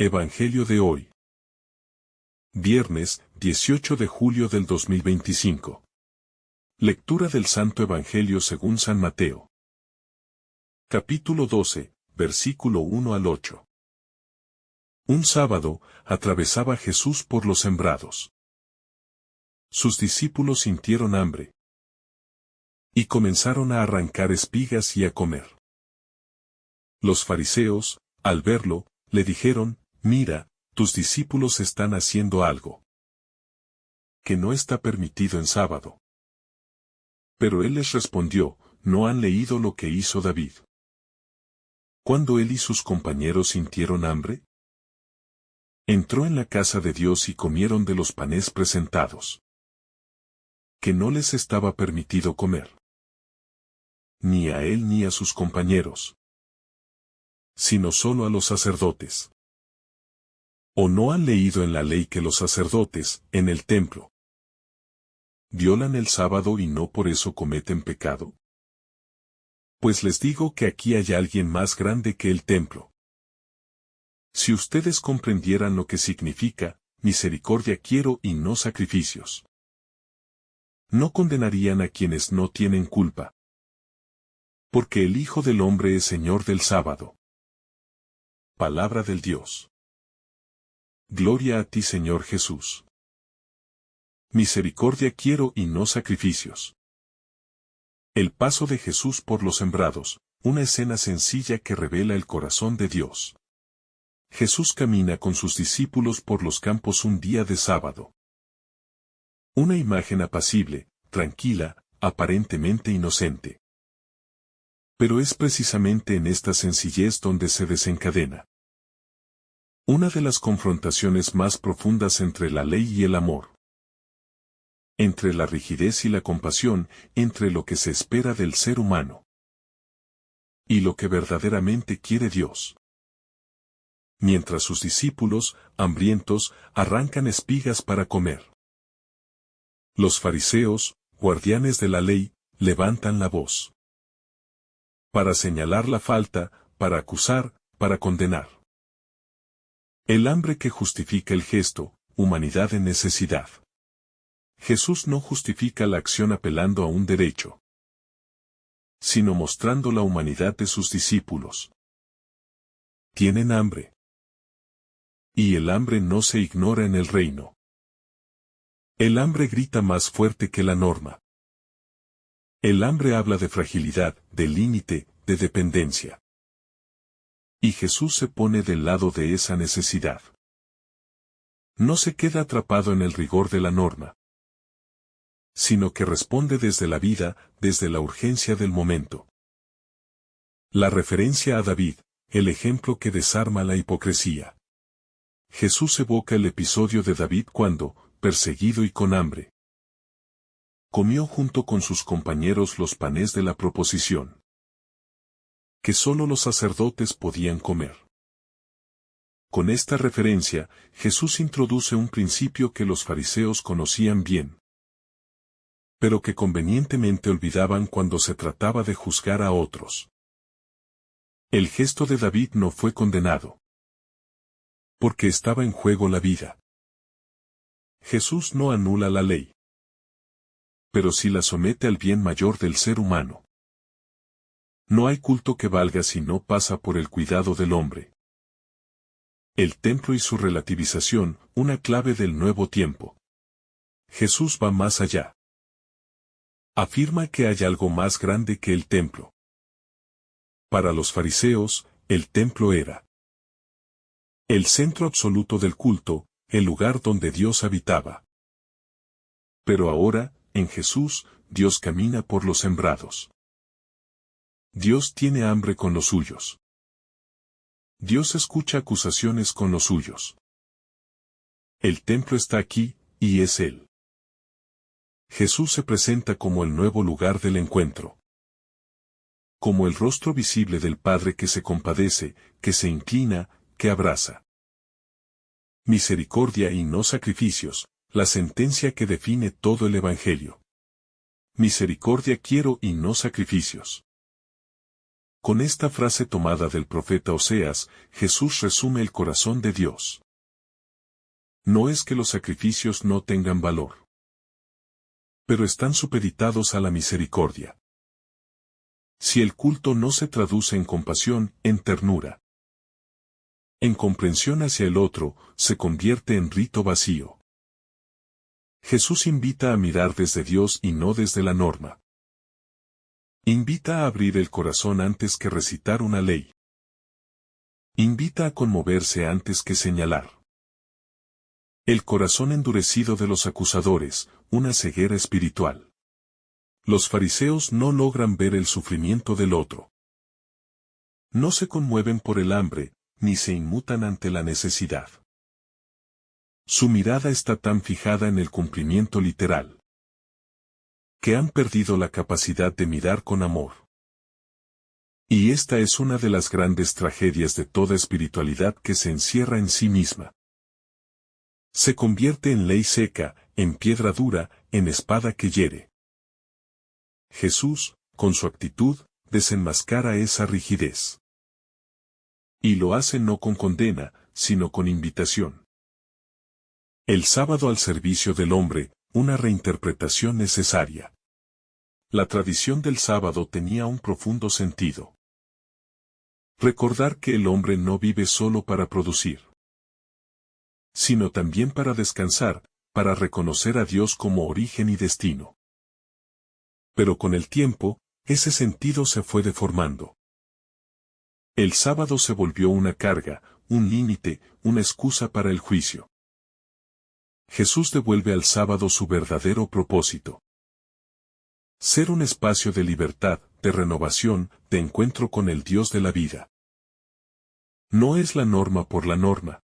Evangelio de hoy. Viernes, 18 de julio del 2025. Lectura del Santo Evangelio según San Mateo. Capítulo 12, versículo 1 al 8. Un sábado, atravesaba Jesús por los sembrados. Sus discípulos sintieron hambre y comenzaron a arrancar espigas y a comer. Los fariseos, al verlo, le dijeron: «Mira, tus discípulos están haciendo algo que no está permitido en sábado». Pero él les respondió: «¿No han leído lo que hizo David cuando él y sus compañeros sintieron hambre? Entró en la casa de Dios y comieron de los panes presentados, que no les estaba permitido comer, ni a él ni a sus compañeros, sino solo a los sacerdotes. ¿O no han leído en la ley que los sacerdotes, en el templo, violan el sábado y no por eso cometen pecado? Pues les digo que aquí hay alguien más grande que el templo. Si ustedes comprendieran lo que significa, misericordia quiero y no sacrificios, no condenarían a quienes no tienen culpa. Porque el Hijo del Hombre es Señor del sábado». Palabra del Dios. Gloria a ti, Señor Jesús. Misericordia quiero y no sacrificios. El paso de Jesús por los sembrados, una escena sencilla que revela el corazón de Dios. Jesús camina con sus discípulos por los campos un día de sábado. Una imagen apacible, tranquila, aparentemente inocente. Pero es precisamente en esta sencillez donde se desencadena una de las confrontaciones más profundas entre la ley y el amor. Entre la rigidez y la compasión, entre lo que se espera del ser humano y lo que verdaderamente quiere Dios. Mientras sus discípulos, hambrientos, arrancan espigas para comer, los fariseos, guardianes de la ley, levantan la voz para señalar la falta, para acusar, para condenar. El hambre que justifica el gesto, humanidad en necesidad. Jesús no justifica la acción apelando a un derecho, sino mostrando la humanidad de sus discípulos. Tienen hambre. Y el hambre no se ignora en el reino. El hambre grita más fuerte que la norma. El hambre habla de fragilidad, de límite, de dependencia. Y Jesús se pone del lado de esa necesidad. No se queda atrapado en el rigor de la norma, sino que responde desde la vida, desde la urgencia del momento. La referencia a David, el ejemplo que desarma la hipocresía. Jesús evoca el episodio de David cuando, perseguido y con hambre, comió junto con sus compañeros los panes de la proposición, que solo los sacerdotes podían comer. Con esta referencia, Jesús introduce un principio que los fariseos conocían bien, pero que convenientemente olvidaban cuando se trataba de juzgar a otros. El gesto de David no fue condenado, porque estaba en juego la vida. Jesús no anula la ley, pero sí la somete al bien mayor del ser humano. No hay culto que valga si no pasa por el cuidado del hombre. El templo y su relativización, una clave del nuevo tiempo. Jesús va más allá. Afirma que hay algo más grande que el templo. Para los fariseos, el templo era el centro absoluto del culto, el lugar donde Dios habitaba. Pero ahora, en Jesús, Dios camina por los sembrados. Dios tiene hambre con los suyos. Dios escucha acusaciones con los suyos. El templo está aquí, y es Él. Jesús se presenta como el nuevo lugar del encuentro. Como el rostro visible del Padre que se compadece, que se inclina, que abraza. Misericordia y no sacrificios, la sentencia que define todo el Evangelio. Misericordia quiero y no sacrificios. Con esta frase tomada del profeta Oseas, Jesús resume el corazón de Dios. No es que los sacrificios no tengan valor, pero están supeditados a la misericordia. Si el culto no se traduce en compasión, en ternura, en comprensión hacia el otro, se convierte en rito vacío. Jesús invita a mirar desde Dios y no desde la norma. Invita a abrir el corazón antes que recitar una ley. Invita a conmoverse antes que señalar. El corazón endurecido de los acusadores, una ceguera espiritual. Los fariseos no logran ver el sufrimiento del otro. No se conmueven por el hambre, ni se inmutan ante la necesidad. Su mirada está tan fijada en el cumplimiento literal, que han perdido la capacidad de mirar con amor. Y esta es una de las grandes tragedias de toda espiritualidad que se encierra en sí misma. Se convierte en ley seca, en piedra dura, en espada que hiere. Jesús, con su actitud, desenmascara esa rigidez. Y lo hace no con condena, sino con invitación. El sábado al servicio del hombre, una reinterpretación necesaria. La tradición del sábado tenía un profundo sentido. Recordar que el hombre no vive solo para producir, sino también para descansar, para reconocer a Dios como origen y destino. Pero con el tiempo, ese sentido se fue deformando. El sábado se volvió una carga, un límite, una excusa para el juicio. Jesús devuelve al sábado su verdadero propósito. Ser un espacio de libertad, de renovación, de encuentro con el Dios de la vida. No es la norma por la norma,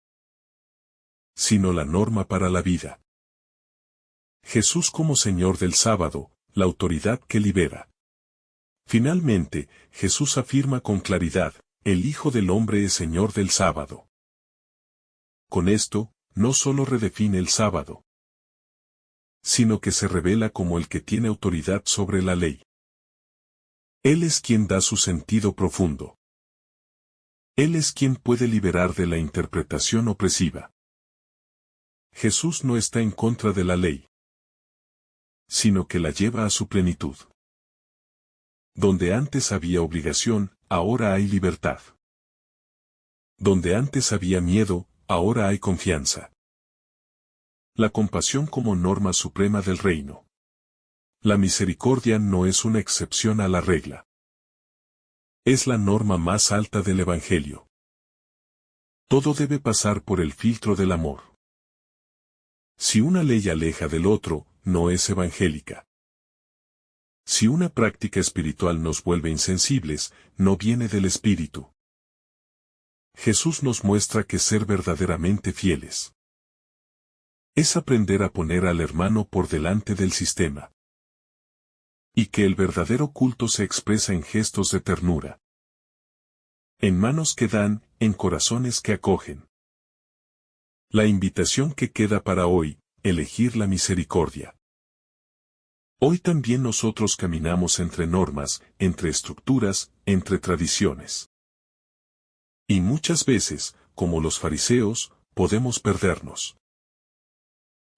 sino la norma para la vida. Jesús como Señor del sábado, la autoridad que libera. Finalmente, Jesús afirma con claridad, el Hijo del Hombre es Señor del sábado. Con esto, no solo redefine el sábado, sino que se revela como el que tiene autoridad sobre la ley. Él es quien da su sentido profundo. Él es quien puede liberar de la interpretación opresiva. Jesús no está en contra de la ley, sino que la lleva a su plenitud. Donde antes había obligación, ahora hay libertad. Donde antes había miedo, ahora hay confianza. La compasión como norma suprema del reino. La misericordia no es una excepción a la regla. Es la norma más alta del Evangelio. Todo debe pasar por el filtro del amor. Si una ley aleja del otro, no es evangélica. Si una práctica espiritual nos vuelve insensibles, no viene del Espíritu. Jesús nos muestra que ser verdaderamente fieles es aprender a poner al hermano por delante del sistema. Y que el verdadero culto se expresa en gestos de ternura. En manos que dan, en corazones que acogen. La invitación que queda para hoy, elegir la misericordia. Hoy también nosotros caminamos entre normas, entre estructuras, entre tradiciones. Y muchas veces, como los fariseos, podemos perdernos.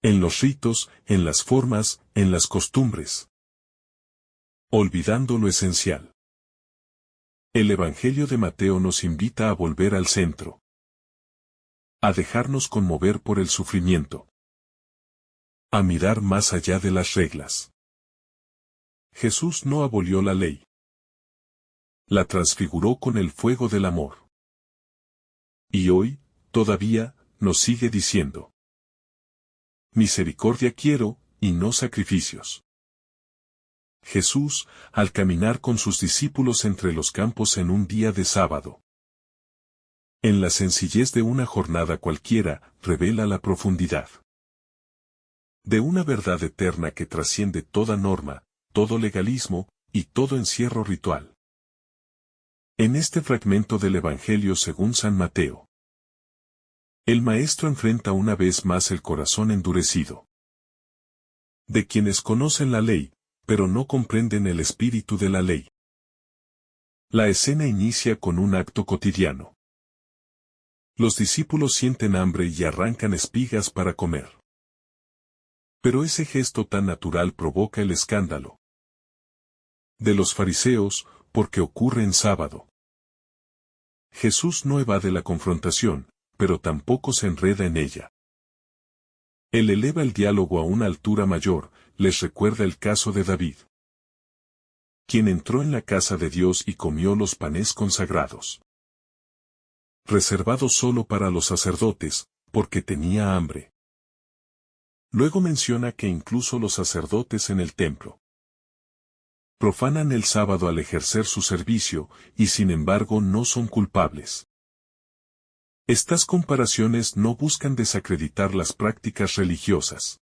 En los ritos, en las formas, en las costumbres. Olvidando lo esencial. El Evangelio de Mateo nos invita a volver al centro. A dejarnos conmover por el sufrimiento. A mirar más allá de las reglas. Jesús no abolió la ley. La transfiguró con el fuego del amor. Y hoy, todavía, nos sigue diciendo: misericordia quiero, y no sacrificios. Jesús, al caminar con sus discípulos entre los campos en un día de sábado. En la sencillez de una jornada cualquiera, revela la profundidad de una verdad eterna que trasciende toda norma, todo legalismo, y todo encierro ritual. En este fragmento del Evangelio según San Mateo, el Maestro enfrenta una vez más el corazón endurecido de quienes conocen la ley, pero no comprenden el espíritu de la ley. La escena inicia con un acto cotidiano. Los discípulos sienten hambre y arrancan espigas para comer. Pero ese gesto tan natural provoca el escándalo de los fariseos, porque ocurre en sábado. Jesús no evade la confrontación, pero tampoco se enreda en ella. Él eleva el diálogo a una altura mayor, les recuerda el caso de David, quien entró en la casa de Dios y comió los panes consagrados, reservados solo para los sacerdotes, porque tenía hambre. Luego menciona que incluso los sacerdotes en el templo profanan el sábado al ejercer su servicio, y sin embargo no son culpables. Estas comparaciones no buscan desacreditar las prácticas religiosas,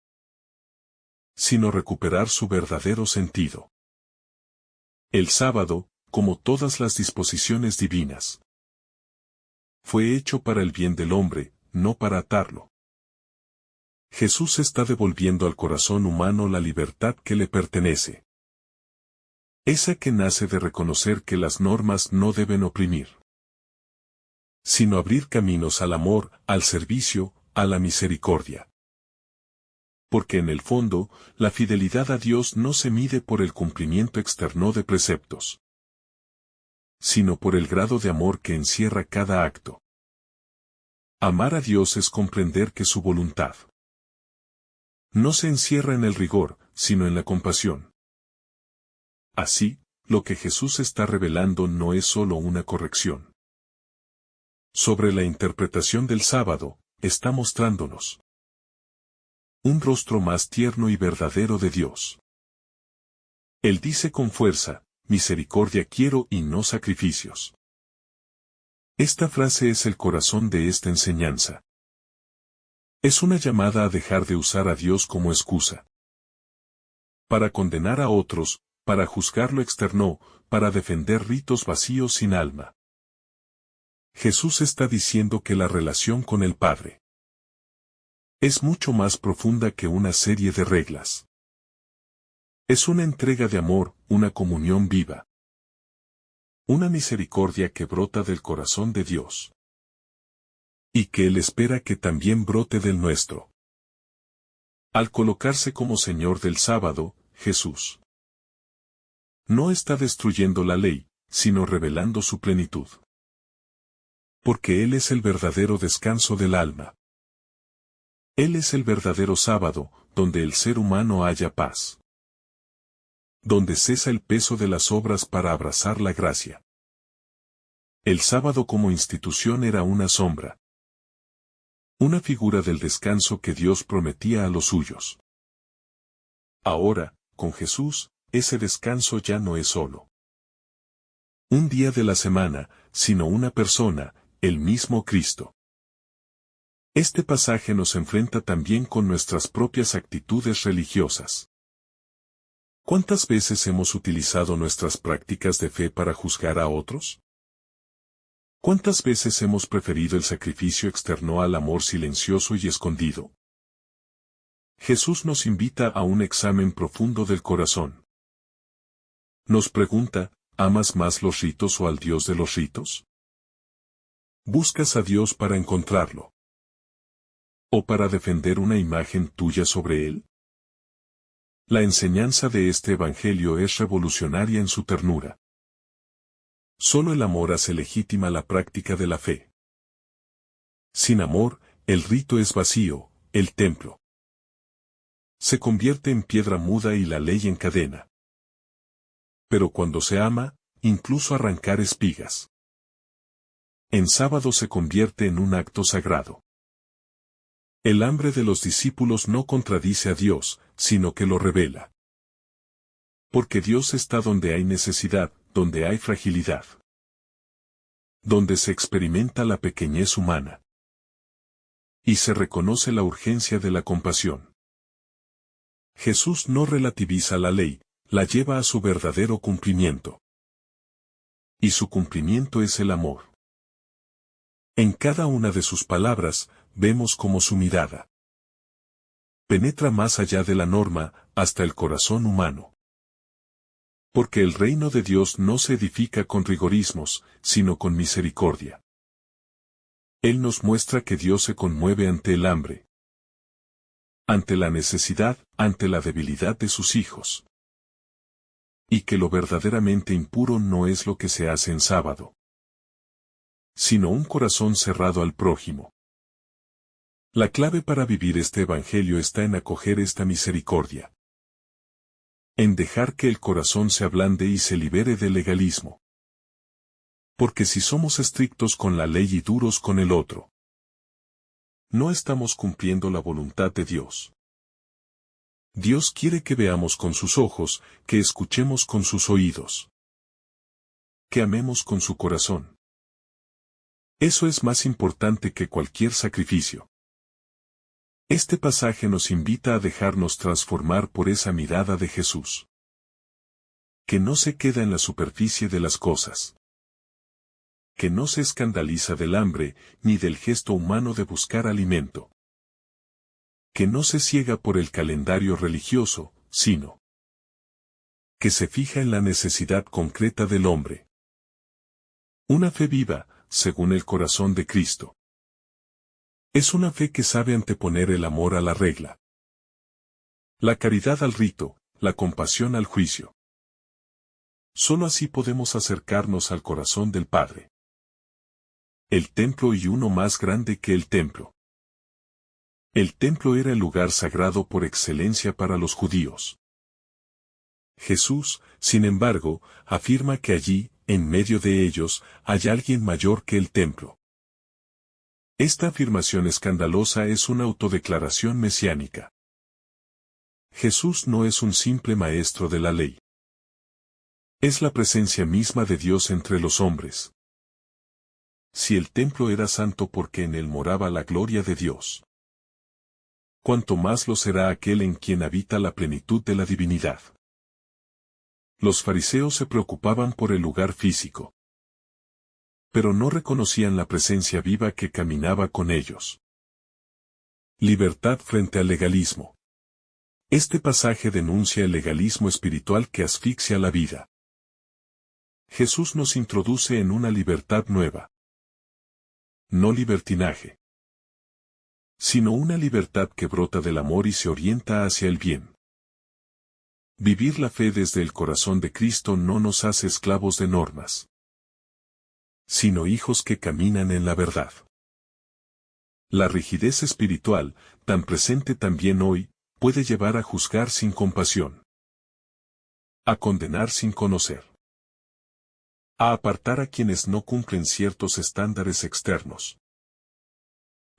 sino recuperar su verdadero sentido. El sábado, como todas las disposiciones divinas, fue hecho para el bien del hombre, no para atarlo. Jesús está devolviendo al corazón humano la libertad que le pertenece. Esa que nace de reconocer que las normas no deben oprimir, sino abrir caminos al amor, al servicio, a la misericordia. Porque en el fondo, la fidelidad a Dios no se mide por el cumplimiento externo de preceptos, sino por el grado de amor que encierra cada acto. Amar a Dios es comprender que su voluntad no se encierra en el rigor, sino en la compasión. Así, lo que Jesús está revelando no es solo una corrección sobre la interpretación del sábado, está mostrándonos un rostro más tierno y verdadero de Dios. Él dice con fuerza, misericordia quiero y no sacrificios. Esta frase es el corazón de esta enseñanza. Es una llamada a dejar de usar a Dios como excusa para condenar a otros, para juzgar lo externo, para defender ritos vacíos sin alma. Jesús está diciendo que la relación con el Padre es mucho más profunda que una serie de reglas. Es una entrega de amor, una comunión viva, una misericordia que brota del corazón de Dios, y que Él espera que también brote del nuestro. Al colocarse como Señor del sábado, Jesús no está destruyendo la ley, sino revelando su plenitud. Porque Él es el verdadero descanso del alma. Él es el verdadero sábado, donde el ser humano halla paz, donde cesa el peso de las obras para abrazar la gracia. El sábado como institución era una sombra, una figura del descanso que Dios prometía a los suyos. Ahora, con Jesús, ese descanso ya no es solo un día de la semana, sino una persona, el mismo Cristo. Este pasaje nos enfrenta también con nuestras propias actitudes religiosas. ¿Cuántas veces hemos utilizado nuestras prácticas de fe para juzgar a otros? ¿Cuántas veces hemos preferido el sacrificio externo al amor silencioso y escondido? Jesús nos invita a un examen profundo del corazón. Nos pregunta, ¿amas más los ritos o al Dios de los ritos? ¿Buscas a Dios para encontrarlo? ¿O para defender una imagen tuya sobre Él? La enseñanza de este Evangelio es revolucionaria en su ternura. Solo el amor hace legítima la práctica de la fe. Sin amor, el rito es vacío, el templo se convierte en piedra muda y la ley en cadena. Pero cuando se ama, incluso arrancar espigas en sábado se convierte en un acto sagrado. El hambre de los discípulos no contradice a Dios, sino que lo revela. Porque Dios está donde hay necesidad, donde hay fragilidad, donde se experimenta la pequeñez humana y se reconoce la urgencia de la compasión. Jesús no relativiza la ley, la lleva a su verdadero cumplimiento. Y su cumplimiento es el amor. En cada una de sus palabras, vemos cómo su mirada penetra más allá de la norma, hasta el corazón humano. Porque el reino de Dios no se edifica con rigorismos, sino con misericordia. Él nos muestra que Dios se conmueve ante el hambre, ante la necesidad, ante la debilidad de sus hijos. Y que lo verdaderamente impuro no es lo que se hace en sábado, sino un corazón cerrado al prójimo. La clave para vivir este evangelio está en acoger esta misericordia, en dejar que el corazón se ablande y se libere del legalismo. Porque si somos estrictos con la ley y duros con el otro, no estamos cumpliendo la voluntad de Dios. Dios quiere que veamos con sus ojos, que escuchemos con sus oídos, que amemos con su corazón. Eso es más importante que cualquier sacrificio. Este pasaje nos invita a dejarnos transformar por esa mirada de Jesús, que no se queda en la superficie de las cosas, que no se escandaliza del hambre, ni del gesto humano de buscar alimento, que no se ciega por el calendario religioso, sino que se fija en la necesidad concreta del hombre. Una fe viva, según el corazón de Cristo. Es una fe que sabe anteponer el amor a la regla, la caridad al rito, la compasión al juicio. Solo así podemos acercarnos al corazón del Padre. El templo y uno más grande que el templo. El templo era el lugar sagrado por excelencia para los judíos. Jesús, sin embargo, afirma que allí, en medio de ellos, hay alguien mayor que el templo. Esta afirmación escandalosa es una autodeclaración mesiánica. Jesús no es un simple maestro de la ley. Es la presencia misma de Dios entre los hombres. Si el templo era santo porque en él moraba la gloria de Dios, cuanto más lo será aquel en quien habita la plenitud de la divinidad. Los fariseos se preocupaban por el lugar físico, pero no reconocían la presencia viva que caminaba con ellos. Libertad frente al legalismo. Este pasaje denuncia el legalismo espiritual que asfixia la vida. Jesús nos introduce en una libertad nueva. No libertinaje, sino una libertad que brota del amor y se orienta hacia el bien. Vivir la fe desde el corazón de Cristo no nos hace esclavos de normas, sino hijos que caminan en la verdad. La rigidez espiritual, tan presente también hoy, puede llevar a juzgar sin compasión, a condenar sin conocer, a apartar a quienes no cumplen ciertos estándares externos.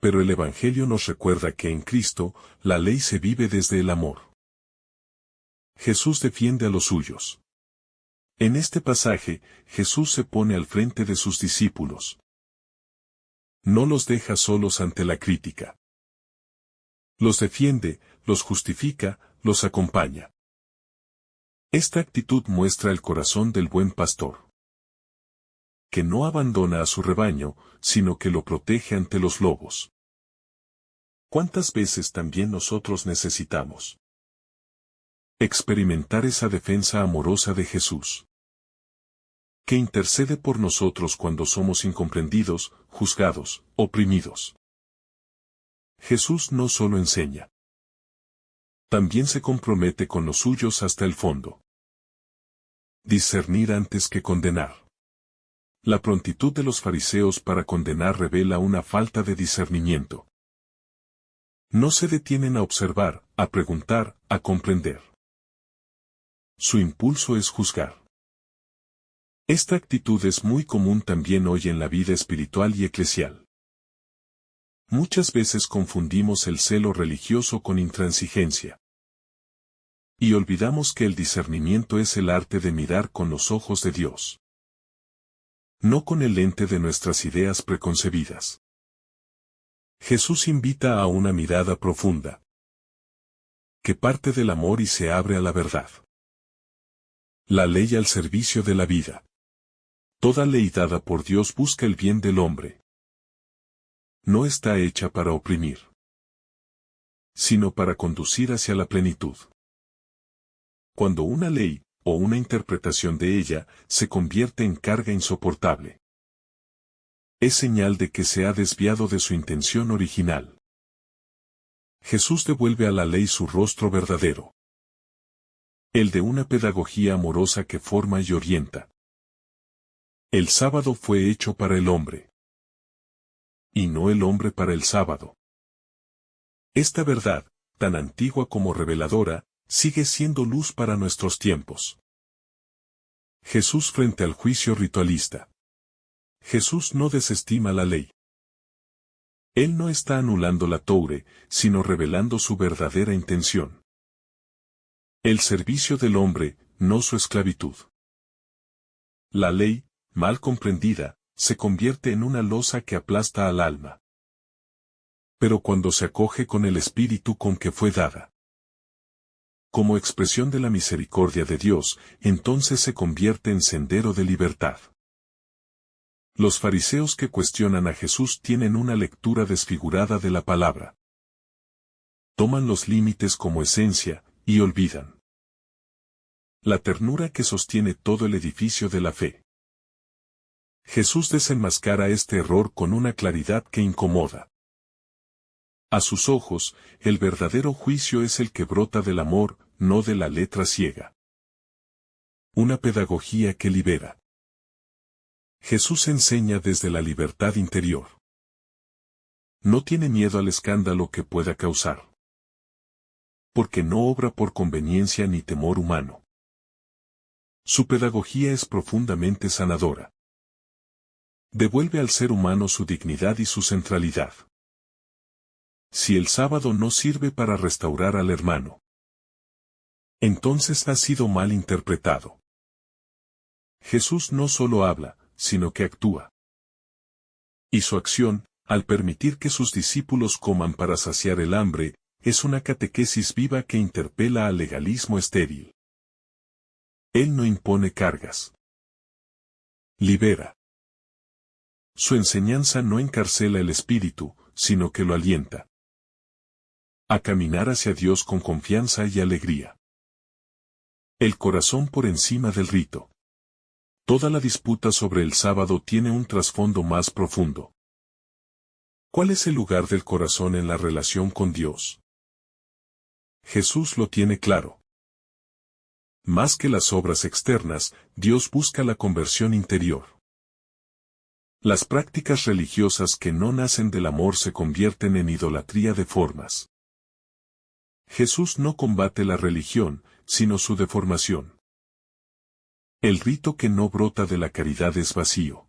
Pero el Evangelio nos recuerda que en Cristo, la ley se vive desde el amor. Jesús defiende a los suyos. En este pasaje, Jesús se pone al frente de sus discípulos. No los deja solos ante la crítica. Los defiende, los justifica, los acompaña. Esta actitud muestra el corazón del buen pastor, que no abandona a su rebaño, sino que lo protege ante los lobos. ¿Cuántas veces también nosotros necesitamos experimentar esa defensa amorosa de Jesús, que intercede por nosotros cuando somos incomprendidos, juzgados, oprimidos? Jesús no solo enseña, también se compromete con los suyos hasta el fondo. Discernir antes que condenar. La prontitud de los fariseos para condenar revela una falta de discernimiento. No se detienen a observar, a preguntar, a comprender. Su impulso es juzgar. Esta actitud es muy común también hoy en la vida espiritual y eclesial. Muchas veces confundimos el celo religioso con intransigencia. Y olvidamos que el discernimiento es el arte de mirar con los ojos de Dios, no con el lente de nuestras ideas preconcebidas. Jesús invita a una mirada profunda, que parte del amor y se abre a la verdad. La ley al servicio de la vida. Toda ley dada por Dios busca el bien del hombre. No está hecha para oprimir, sino para conducir hacia la plenitud. Cuando una ley, o una interpretación de ella, se convierte en carga insoportable. Es señal de que se ha desviado de su intención original. Jesús devuelve a la ley su rostro verdadero. El de una pedagogía amorosa que forma y orienta. El sábado fue hecho para el hombre. Y no el hombre para el sábado. Esta verdad, tan antigua como reveladora, sigue siendo luz para nuestros tiempos. Jesús frente al juicio ritualista. Jesús no desestima la ley. Él no está anulando la Toure, sino revelando su verdadera intención. El servicio del hombre, no su esclavitud. La ley, mal comprendida, se convierte en una losa que aplasta al alma. Pero cuando se acoge con el espíritu con que fue dada, como expresión de la misericordia de Dios, entonces se convierte en sendero de libertad. Los fariseos que cuestionan a Jesús tienen una lectura desfigurada de la palabra. Toman los límites como esencia, y olvidan la ternura que sostiene todo el edificio de la fe. Jesús desenmascara este error con una claridad que incomoda. A sus ojos, el verdadero juicio es el que brota del amor, no de la letra ciega. Una pedagogía que libera. Jesús enseña desde la libertad interior. No tiene miedo al escándalo que pueda causar. Porque no obra por conveniencia ni temor humano. Su pedagogía es profundamente sanadora. Devuelve al ser humano su dignidad y su centralidad. Si el sábado no sirve para restaurar al hermano, entonces ha sido mal interpretado. Jesús no solo habla, sino que actúa. Y su acción, al permitir que sus discípulos coman para saciar el hambre, es una catequesis viva que interpela al legalismo estéril. Él no impone cargas. Libera. Su enseñanza no encarcela el espíritu, sino que lo alienta a caminar hacia Dios con confianza y alegría. El corazón por encima del rito. Toda la disputa sobre el sábado tiene un trasfondo más profundo. ¿Cuál es el lugar del corazón en la relación con Dios? Jesús lo tiene claro. Más que las obras externas, Dios busca la conversión interior. Las prácticas religiosas que no nacen del amor se convierten en idolatría de formas. Jesús no combate la religión, sino su deformación. El rito que no brota de la caridad es vacío.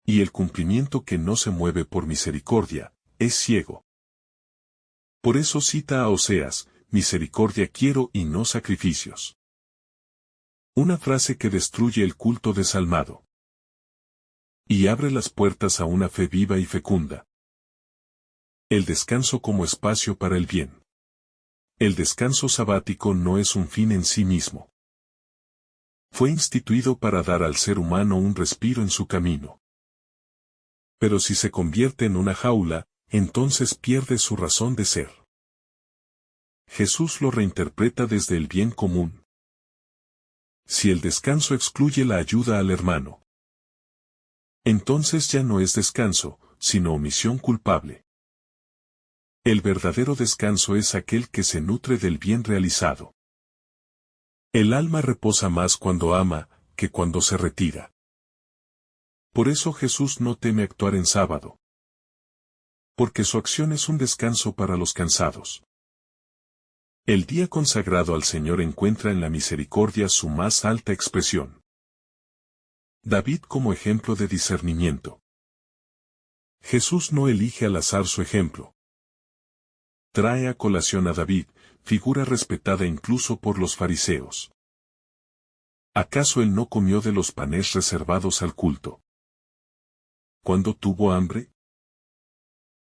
Y el cumplimiento que no se mueve por misericordia, es ciego. Por eso cita a Oseas, misericordia quiero y no sacrificios. Una frase que destruye el culto desalmado. Y abre las puertas a una fe viva y fecunda. El descanso como espacio para el bien. El descanso sabático no es un fin en sí mismo. Fue instituido para dar al ser humano un respiro en su camino. Pero si se convierte en una jaula, entonces pierde su razón de ser. Jesús lo reinterpreta desde el bien común. Si el descanso excluye la ayuda al hermano, entonces ya no es descanso, sino omisión culpable. El verdadero descanso es aquel que se nutre del bien realizado. El alma reposa más cuando ama, que cuando se retira. Por eso Jesús no teme actuar en sábado. Porque su acción es un descanso para los cansados. El día consagrado al Señor encuentra en la misericordia su más alta expresión. David como ejemplo de discernimiento. Jesús no elige al azar su ejemplo. Trae a colación a David, figura respetada incluso por los fariseos. ¿Acaso él no comió de los panes reservados al culto? ¿Cuándo tuvo hambre?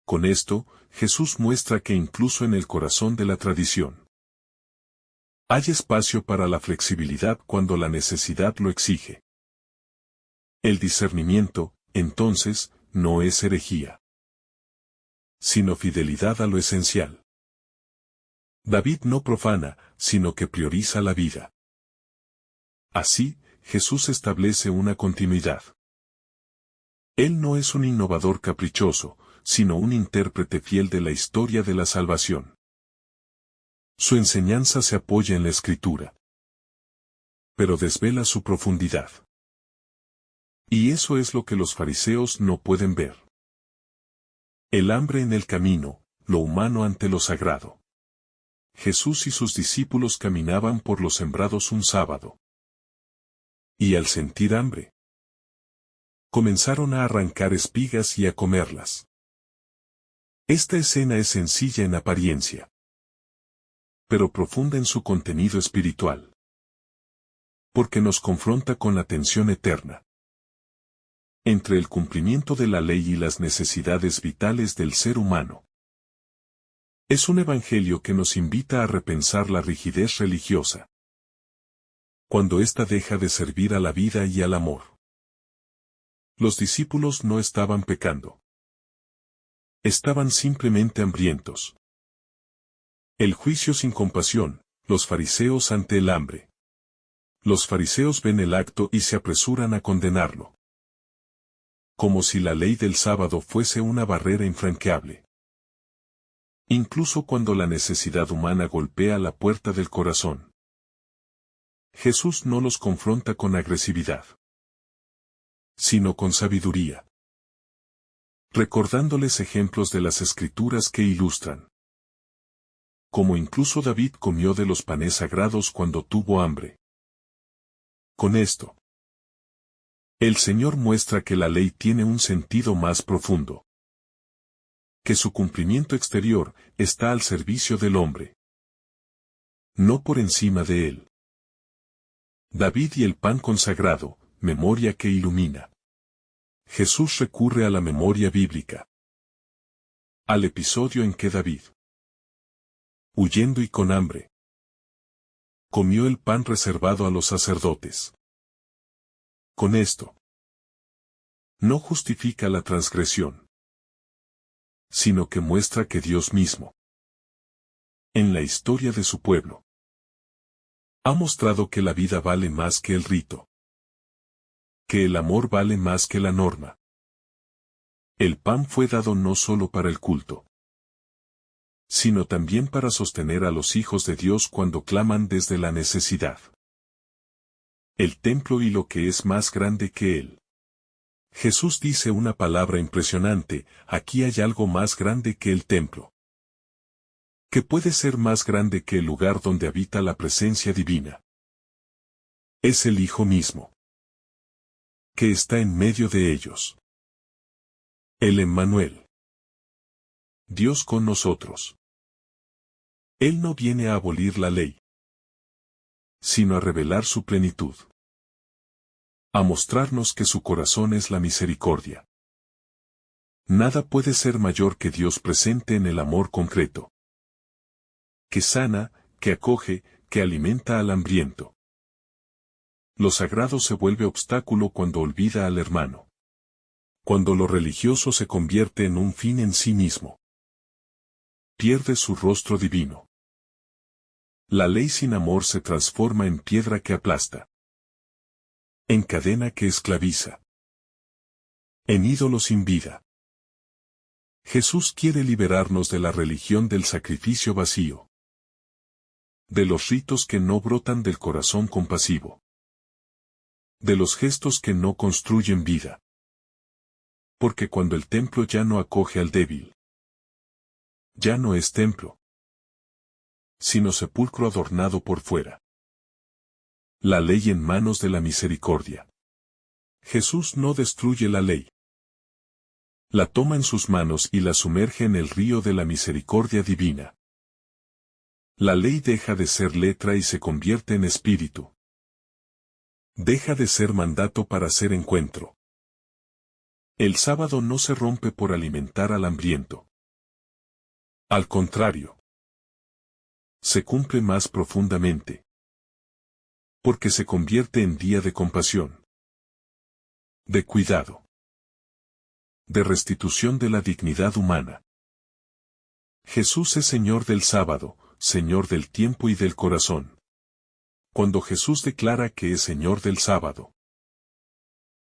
Con esto, Jesús muestra que incluso en el corazón de la tradición hay espacio para la flexibilidad cuando la necesidad lo exige. El discernimiento, entonces, no es herejía, sino fidelidad a lo esencial. David no profana, sino que prioriza la vida. Así, Jesús establece una continuidad. Él no es un innovador caprichoso, sino un intérprete fiel de la historia de la salvación. Su enseñanza se apoya en la Escritura, pero desvela su profundidad. Y eso es lo que los fariseos no pueden ver. El hambre en el camino, lo humano ante lo sagrado. Jesús y sus discípulos caminaban por los sembrados un sábado. Y al sentir hambre, comenzaron a arrancar espigas y a comerlas. Esta escena es sencilla en apariencia, pero profunda en su contenido espiritual, porque nos confronta con la tensión eterna entre el cumplimiento de la ley y las necesidades vitales del ser humano. Es un evangelio que nos invita a repensar la rigidez religiosa, cuando ésta deja de servir a la vida y al amor. Los discípulos no estaban pecando. Estaban simplemente hambrientos. El juicio sin compasión, los fariseos ante el hambre. Los fariseos ven el acto y se apresuran a condenarlo, como si la ley del sábado fuese una barrera infranqueable. Incluso cuando la necesidad humana golpea la puerta del corazón, Jesús no los confronta con agresividad, sino con sabiduría, recordándoles ejemplos de las Escrituras que ilustran como incluso David comió de los panes sagrados cuando tuvo hambre. Con esto, el Señor muestra que la ley tiene un sentido más profundo, que su cumplimiento exterior está al servicio del hombre, no por encima de él. David y el pan consagrado, memoria que ilumina. Jesús recurre a la memoria bíblica, al episodio en que David, huyendo y con hambre, comió el pan reservado a los sacerdotes. Con esto, no justifica la transgresión, sino que muestra que Dios mismo, en la historia de su pueblo, ha mostrado que la vida vale más que el rito, que el amor vale más que la norma. El pan fue dado no solo para el culto, sino también para sostener a los hijos de Dios cuando claman desde la necesidad. El templo y lo que es más grande que él. Jesús dice una palabra impresionante: aquí hay algo más grande que el templo. ¿Qué puede ser más grande que el lugar donde habita la presencia divina? Es el Hijo mismo, que está en medio de ellos. El Emmanuel, Dios con nosotros. Él no viene a abolir la ley, sino a revelar su plenitud, a mostrarnos que su corazón es la misericordia. Nada puede ser mayor que Dios presente en el amor concreto, que sana, que acoge, que alimenta al hambriento. Lo sagrado se vuelve obstáculo cuando olvida al hermano, cuando lo religioso se convierte en un fin en sí mismo. Pierde su rostro divino. La ley sin amor se transforma en piedra que aplasta, en cadena que esclaviza, en ídolo sin vida. Jesús quiere liberarnos de la religión del sacrificio vacío, de los ritos que no brotan del corazón compasivo, de los gestos que no construyen vida. Porque cuando el templo ya no acoge al débil, ya no es templo, sino sepulcro adornado por fuera. La ley en manos de la misericordia. Jesús no destruye la ley. La toma en sus manos y la sumerge en el río de la misericordia divina. La ley deja de ser letra y se convierte en espíritu. Deja de ser mandato para ser encuentro. El sábado no se rompe por alimentar al hambriento. Al contrario, se cumple más profundamente, porque se convierte en día de compasión, de cuidado, de restitución de la dignidad humana. Jesús es Señor del sábado, Señor del tiempo y del corazón. Cuando Jesús declara que es Señor del sábado,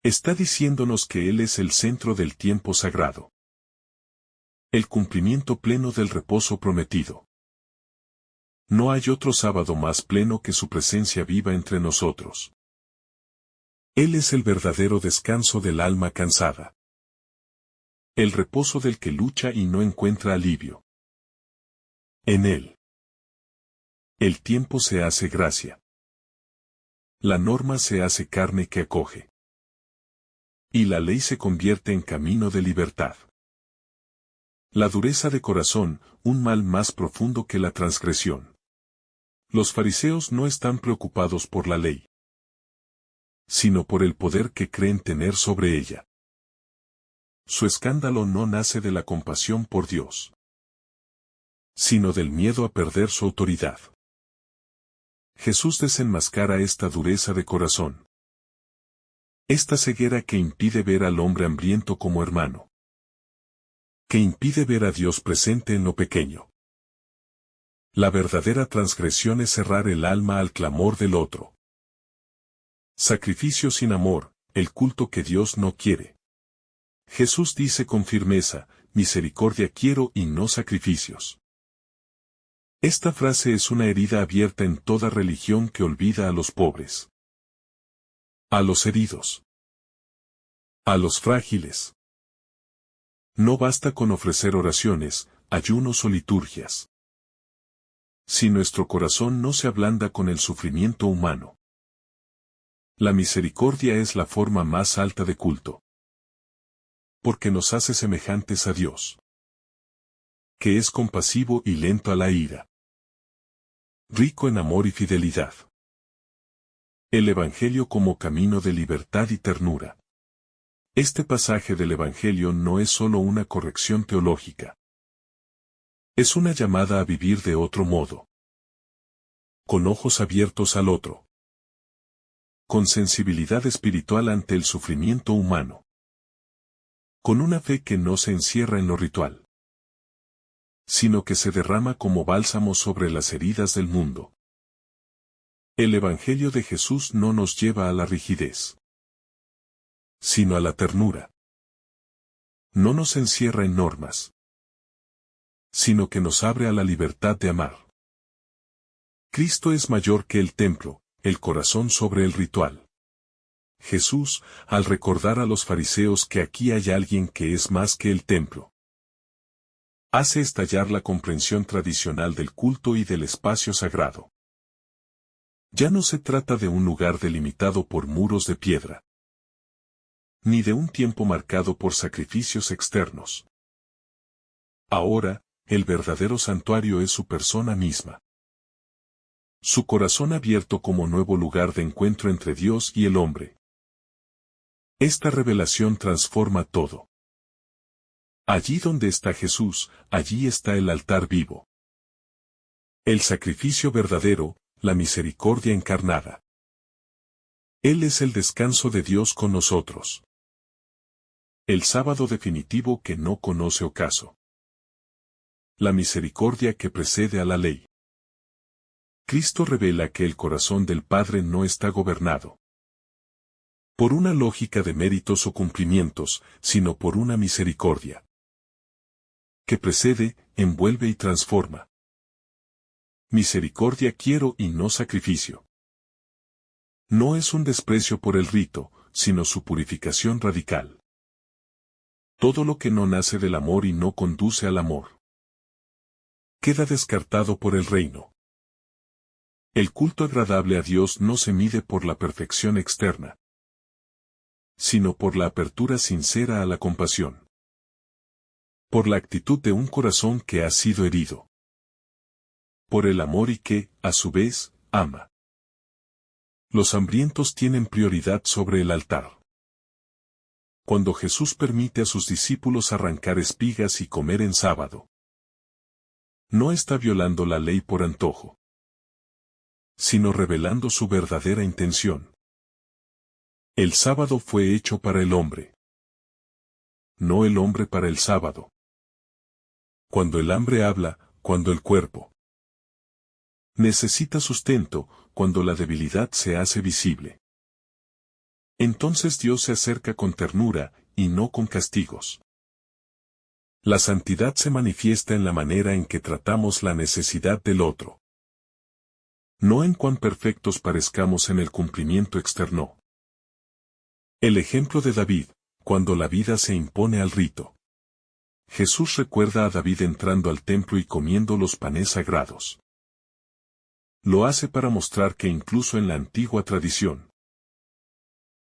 está diciéndonos que Él es el centro del tiempo sagrado, el cumplimiento pleno del reposo prometido. No hay otro sábado más pleno que su presencia viva entre nosotros. Él es el verdadero descanso del alma cansada, el reposo del que lucha y no encuentra alivio. En Él, el tiempo se hace gracia. La norma se hace carne que acoge. Y la ley se convierte en camino de libertad. La dureza de corazón, un mal más profundo que la transgresión. Los fariseos no están preocupados por la ley, sino por el poder que creen tener sobre ella. Su escándalo no nace de la compasión por Dios, sino del miedo a perder su autoridad. Jesús desenmascara esta dureza de corazón, esta ceguera que impide ver al hombre hambriento como hermano, que impide ver a Dios presente en lo pequeño. La verdadera transgresión es cerrar el alma al clamor del otro. Sacrificio sin amor, el culto que Dios no quiere. Jesús dice con firmeza, misericordia quiero y no sacrificios. Esta frase es una herida abierta en toda religión que olvida a los pobres, a los heridos, a los frágiles. No basta con ofrecer oraciones, ayunos o liturgias. Si nuestro corazón no se ablanda con el sufrimiento humano. La misericordia es la forma más alta de culto, porque nos hace semejantes a Dios, que es compasivo y lento a la ira, rico en amor y fidelidad. El Evangelio como camino de libertad y ternura. Este pasaje del Evangelio no es solo una corrección teológica. Es una llamada a vivir de otro modo, con ojos abiertos al otro, con sensibilidad espiritual ante el sufrimiento humano, con una fe que no se encierra en lo ritual, sino que se derrama como bálsamo sobre las heridas del mundo. El Evangelio de Jesús no nos lleva a la rigidez, sino a la ternura. No nos encierra en normas, sino que nos abre a la libertad de amar. Cristo es mayor que el templo, el corazón sobre el ritual. Jesús, al recordar a los fariseos que aquí hay alguien que es más que el templo, hace estallar la comprensión tradicional del culto y del espacio sagrado. Ya no se trata de un lugar delimitado por muros de piedra, ni de un tiempo marcado por sacrificios externos. Ahora, el verdadero santuario es su persona misma. Su corazón abierto como nuevo lugar de encuentro entre Dios y el hombre. Esta revelación transforma todo. Allí donde está Jesús, allí está el altar vivo. El sacrificio verdadero, la misericordia encarnada. Él es el descanso de Dios con nosotros. El sábado definitivo que no conoce ocaso. La misericordia que precede a la ley. Cristo revela que el corazón del Padre no está gobernado por una lógica de méritos o cumplimientos, sino por una misericordia que precede, envuelve y transforma. Misericordia quiero y no sacrificio. No es un desprecio por el rito, sino su purificación radical. Todo lo que no nace del amor y no conduce al amor queda descartado por el reino. El culto agradable a Dios no se mide por la perfección externa, sino por la apertura sincera a la compasión. Por la actitud de un corazón que ha sido herido. Por el amor y que, a su vez, ama. Los hambrientos tienen prioridad sobre el altar. Cuando Jesús permite a sus discípulos arrancar espigas y comer en sábado, no está violando la ley por antojo, sino revelando su verdadera intención. El sábado fue hecho para el hombre, no el hombre para el sábado. Cuando el hambre habla, cuando el cuerpo Necesita sustento cuando la debilidad se hace visible. Entonces Dios se acerca con ternura y no con castigos. La santidad se manifiesta en la manera en que tratamos la necesidad del otro. No en cuán perfectos parezcamos en el cumplimiento externo. El ejemplo de David, cuando la vida se impone al rito. Jesús recuerda a David entrando al templo y comiendo los panes sagrados. Lo hace para mostrar que incluso en la antigua tradición,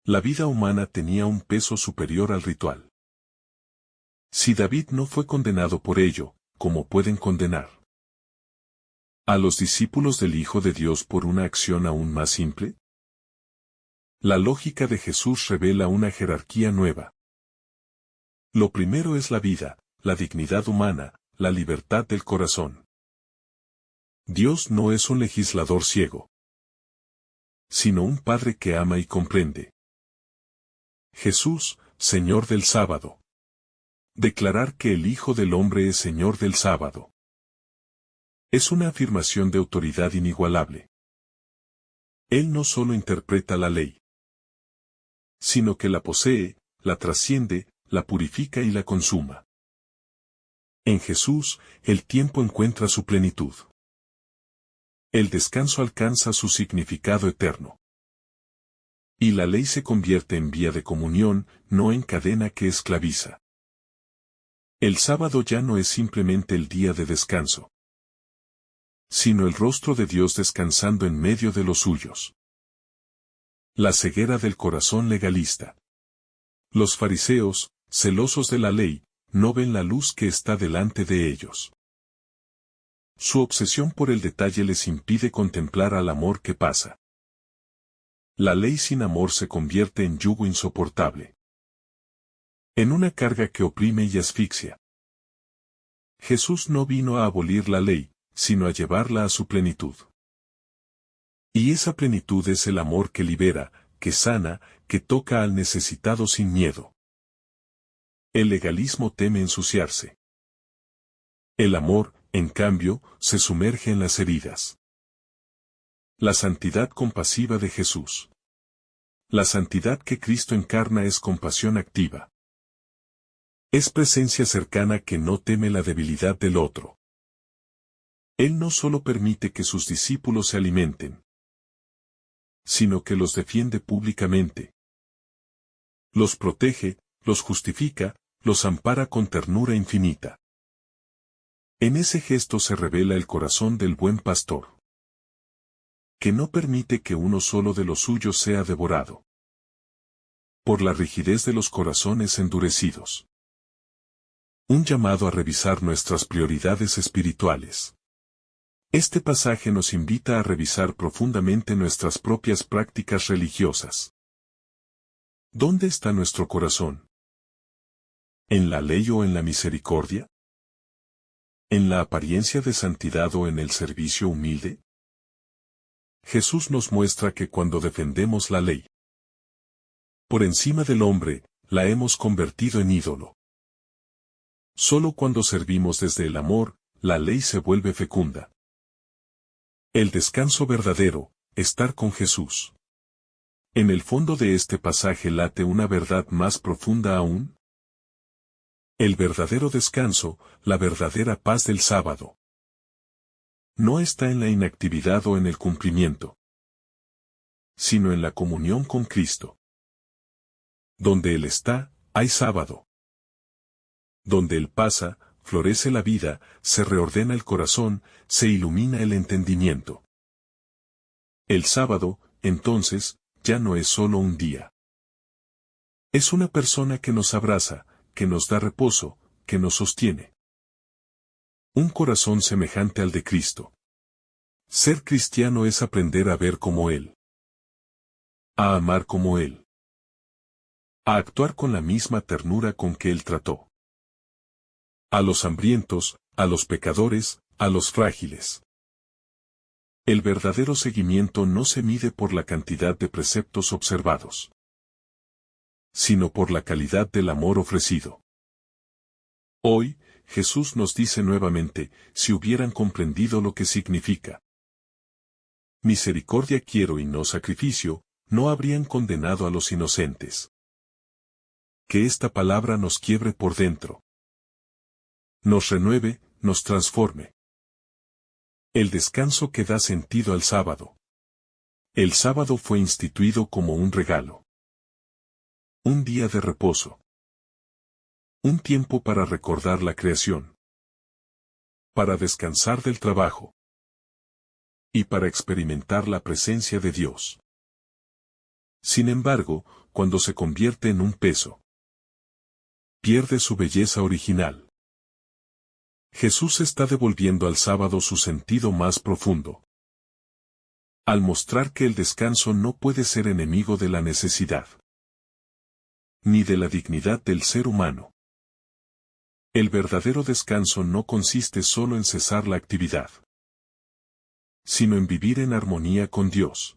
la vida humana tenía un peso superior al ritual. Si David no fue condenado por ello, ¿cómo pueden condenar a los discípulos del Hijo de Dios por una acción aún más simple? La lógica de Jesús revela una jerarquía nueva. Lo primero es la vida, la dignidad humana, la libertad del corazón. Dios no es un legislador ciego, sino un Padre que ama y comprende. Jesús, Señor del sábado. Declarar que el Hijo del Hombre es Señor del sábado es una afirmación de autoridad inigualable. Él no solo interpreta la ley, sino que la posee, la trasciende, la purifica y la consuma. En Jesús, el tiempo encuentra su plenitud. El descanso alcanza su significado eterno. Y la ley se convierte en vía de comunión, no en cadena que esclaviza. El sábado ya no es simplemente el día de descanso, sino el rostro de Dios descansando en medio de los suyos. La ceguera del corazón legalista. Los fariseos, celosos de la ley, no ven la luz que está delante de ellos. Su obsesión por el detalle les impide contemplar al amor que pasa. La ley sin amor se convierte en yugo insoportable, en una carga que oprime y asfixia. Jesús no vino a abolir la ley, sino a llevarla a su plenitud. Y esa plenitud es el amor que libera, que sana, que toca al necesitado sin miedo. El legalismo teme ensuciarse. El amor, en cambio, se sumerge en las heridas. La santidad compasiva de Jesús. La santidad que Cristo encarna es compasión activa. Es presencia cercana que no teme la debilidad del otro. Él no solo permite que sus discípulos se alimenten, sino que los defiende públicamente. Los protege, los justifica, los ampara con ternura infinita. En ese gesto se revela el corazón del buen pastor, que no permite que uno solo de los suyos sea devorado por la rigidez de los corazones endurecidos. Un llamado a revisar nuestras prioridades espirituales. Este pasaje nos invita a revisar profundamente nuestras propias prácticas religiosas. ¿Dónde está nuestro corazón? ¿En la ley o en la misericordia? ¿En la apariencia de santidad o en el servicio humilde? Jesús nos muestra que cuando defendemos la ley por encima del hombre, la hemos convertido en ídolo. Solo cuando servimos desde el amor, la ley se vuelve fecunda. El descanso verdadero, estar con Jesús. En el fondo de este pasaje late una verdad más profunda aún. El verdadero descanso, la verdadera paz del sábado, no está en la inactividad o en el cumplimiento, sino en la comunión con Cristo. Donde Él está, hay sábado. Donde Él pasa, florece la vida, se reordena el corazón, se ilumina el entendimiento. El sábado, entonces, ya no es solo un día. Es una persona que nos abraza, que nos da reposo, que nos sostiene. Un corazón semejante al de Cristo. Ser cristiano es aprender a ver como Él, a amar como Él, a actuar con la misma ternura con que Él trató. A los hambrientos, a los pecadores, a los frágiles. El verdadero seguimiento no se mide por la cantidad de preceptos observados, sino por la calidad del amor ofrecido. Hoy, Jesús nos dice nuevamente, si hubieran comprendido lo que significa Misericordia quiero y no sacrificio, no habrían condenado a los inocentes. Que esta palabra nos quiebre por dentro. Nos renueve, nos transforme. El descanso que da sentido al sábado. El sábado fue instituido como un regalo. Un día de reposo. Un tiempo para recordar la creación. Para descansar del trabajo. Y para experimentar la presencia de Dios. Sin embargo, cuando se convierte en un peso, pierde su belleza original. Jesús está devolviendo al sábado su sentido más profundo. Al mostrar que el descanso no puede ser enemigo de la necesidad, ni de la dignidad del ser humano. El verdadero descanso no consiste solo en cesar la actividad, sino en vivir en armonía con Dios,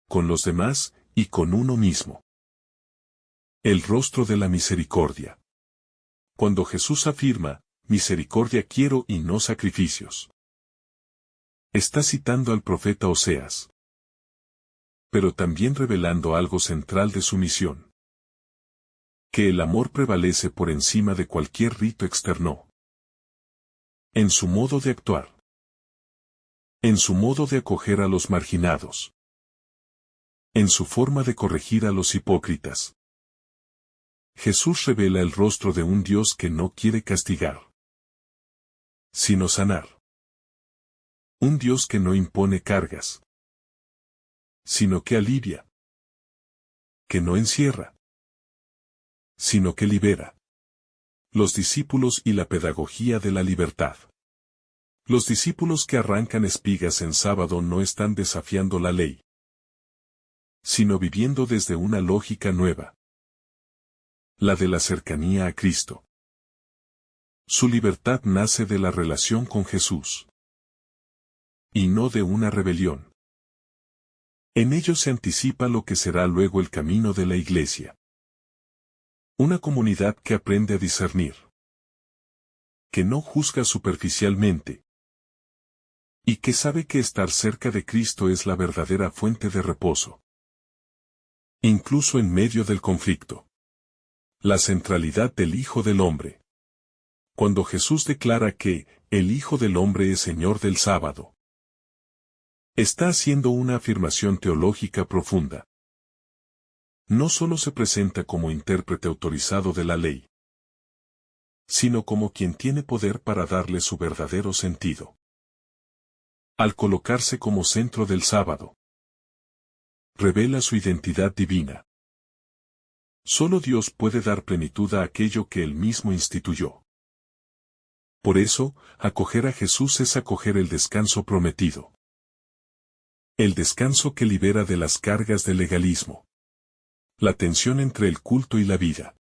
con los demás y con uno mismo. El rostro de la misericordia. Cuando Jesús afirma, misericordia quiero y no sacrificios, está citando al profeta Oseas, pero también revelando algo central de su misión. Que el amor prevalece por encima de cualquier rito externo. En su modo de actuar. En su modo de acoger a los marginados. En su forma de corregir a los hipócritas. Jesús revela el rostro de un Dios que no quiere castigar, sino sanar. Un Dios que no impone cargas, sino que alivia. Que no encierra, sino que libera. Los discípulos y la pedagogía de la libertad. Los discípulos que arrancan espigas en sábado no están desafiando la ley, sino viviendo desde una lógica nueva. La de la cercanía a Cristo. Su libertad nace de la relación con Jesús, y no de una rebelión. En ello se anticipa lo que será luego el camino de la Iglesia. Una comunidad que aprende a discernir, que no juzga superficialmente, y que sabe que estar cerca de Cristo es la verdadera fuente de reposo. Incluso en medio del conflicto. La centralidad del Hijo del Hombre. Cuando Jesús declara que, el Hijo del Hombre es Señor del sábado, está haciendo una afirmación teológica profunda. No solo se presenta como intérprete autorizado de la ley, sino como quien tiene poder para darle su verdadero sentido. Al colocarse como centro del sábado, revela su identidad divina. Solo Dios puede dar plenitud a aquello que Él mismo instituyó. Por eso, acoger a Jesús es acoger el descanso prometido. El descanso que libera de las cargas del legalismo. La tensión entre el culto y la vida.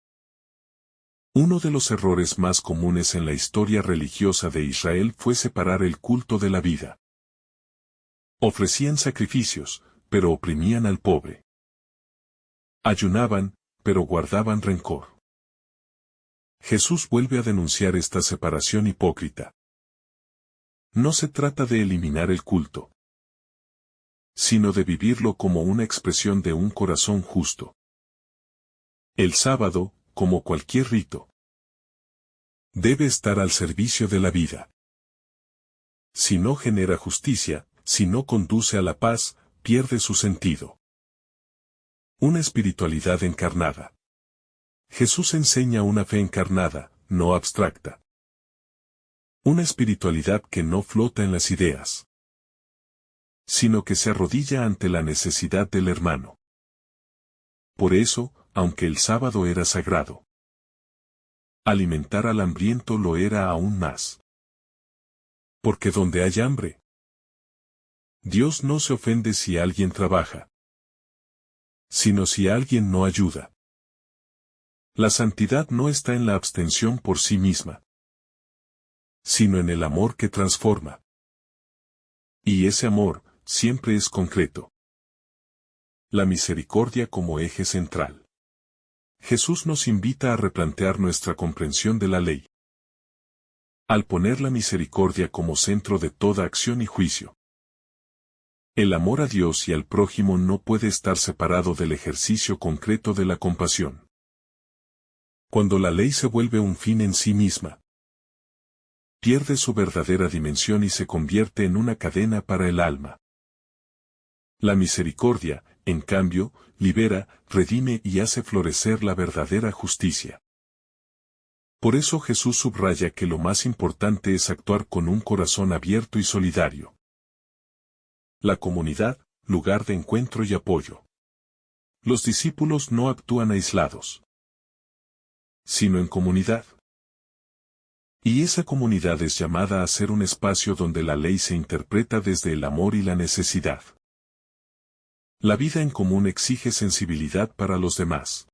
Uno de los errores más comunes en la historia religiosa de Israel fue separar el culto de la vida. Ofrecían sacrificios, pero oprimían al pobre. Ayunaban, pero guardaban rencor. Jesús vuelve a denunciar esta separación hipócrita. No se trata de eliminar el culto, sino de vivirlo como una expresión de un corazón justo. El sábado, como cualquier rito, debe estar al servicio de la vida. Si no genera justicia, si no conduce a la paz, pierde su sentido. Una espiritualidad encarnada. Jesús enseña una fe encarnada, no abstracta. Una espiritualidad que no flota en las ideas, sino que se arrodilla ante la necesidad del hermano. Por eso, aunque el sábado era sagrado, alimentar al hambriento lo era aún más. Porque donde hay hambre, Dios no se ofende si alguien trabaja, sino si alguien no ayuda. La santidad no está en la abstención por sí misma, sino en el amor que transforma. Y ese amor, siempre es concreto. La misericordia como eje central. Jesús nos invita a replantear nuestra comprensión de la ley. Al poner la misericordia como centro de toda acción y juicio, El amor a Dios y al prójimo no puede estar separado del ejercicio concreto de la compasión. Cuando la ley se vuelve un fin en sí misma, pierde su verdadera dimensión y se convierte en una cadena para el alma. La misericordia, en cambio, libera, redime y hace florecer la verdadera justicia. Por eso Jesús subraya que lo más importante es actuar con un corazón abierto y solidario. La comunidad, lugar de encuentro y apoyo. Los discípulos no actúan aislados, sino en comunidad. Y esa comunidad es llamada a ser un espacio donde la ley se interpreta desde el amor y la necesidad. La vida en común exige sensibilidad para los demás,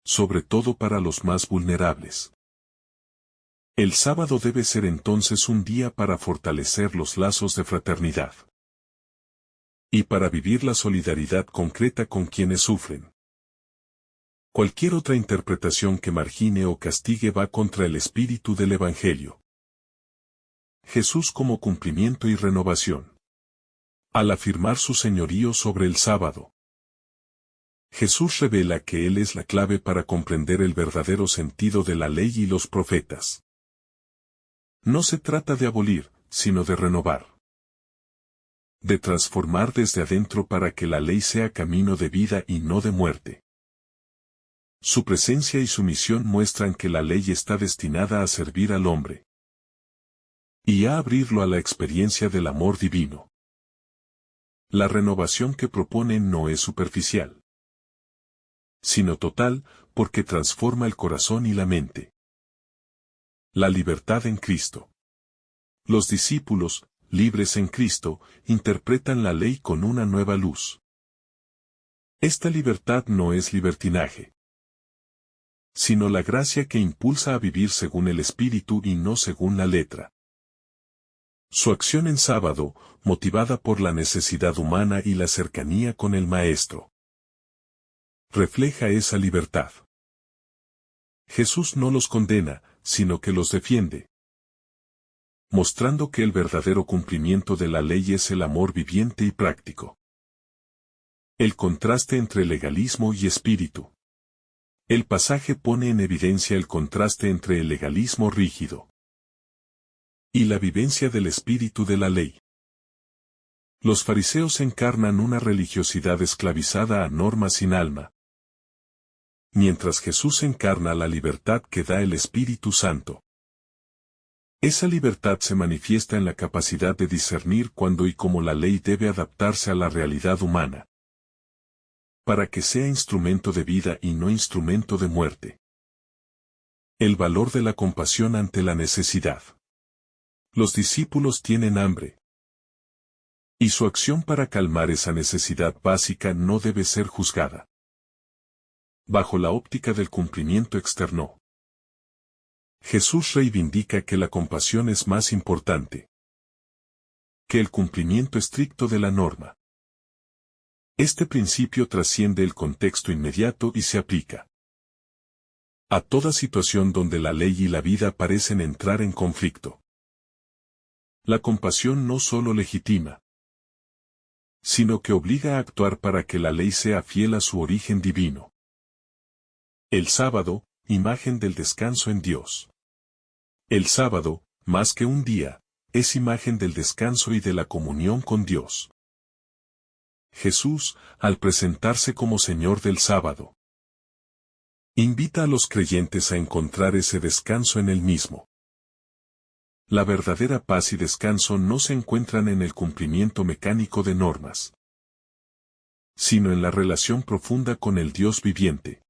sobre todo para los más vulnerables. El sábado debe ser entonces un día para fortalecer los lazos de fraternidad y para vivir la solidaridad concreta con quienes sufren. Cualquier otra interpretación que margine o castigue va contra el espíritu del Evangelio. Jesús como cumplimiento y renovación. Al afirmar su señorío sobre el sábado, Jesús revela que Él es la clave para comprender el verdadero sentido de la ley y los profetas. No se trata de abolir, sino de renovar. De transformar desde adentro para que la ley sea camino de vida y no de muerte. Su presencia y su misión muestran que la ley está destinada a servir al hombre y a abrirlo a la experiencia del amor divino. La renovación que propone no es superficial, sino total, porque transforma el corazón y la mente. La libertad en Cristo. Los discípulos, libres en Cristo, interpretan la ley con una nueva luz. Esta libertad no es libertinaje, sino la gracia que impulsa a vivir según el Espíritu y no según la letra. Su acción en sábado, motivada por la necesidad humana y la cercanía con el Maestro, refleja esa libertad. Jesús no los condena, sino que los defiende, mostrando que el verdadero cumplimiento de la ley es el amor viviente y práctico. El contraste entre legalismo y espíritu. El pasaje pone en evidencia el contraste entre el legalismo rígido y la vivencia del espíritu de la ley. Los fariseos encarnan una religiosidad esclavizada a normas sin alma, mientras Jesús encarna la libertad que da el Espíritu Santo. Esa libertad se manifiesta en la capacidad de discernir cuándo y cómo la ley debe adaptarse a la realidad humana, para que sea instrumento de vida y no instrumento de muerte. El valor de la compasión ante la necesidad. Los discípulos tienen hambre, y su acción para calmar esa necesidad básica no debe ser juzgada bajo la óptica del cumplimiento externo. Jesús reivindica que la compasión es más importante que el cumplimiento estricto de la norma. Este principio trasciende el contexto inmediato y se aplica a toda situación donde la ley y la vida parecen entrar en conflicto. La compasión no solo legitima, sino que obliga a actuar para que la ley sea fiel a su origen divino. El sábado, imagen del descanso en Dios. El sábado, más que un día, es imagen del descanso y de la comunión con Dios. Jesús, al presentarse como Señor del sábado, invita a los creyentes a encontrar ese descanso en Él mismo. La verdadera paz y descanso no se encuentran en el cumplimiento mecánico de normas, sino en la relación profunda con el Dios viviente.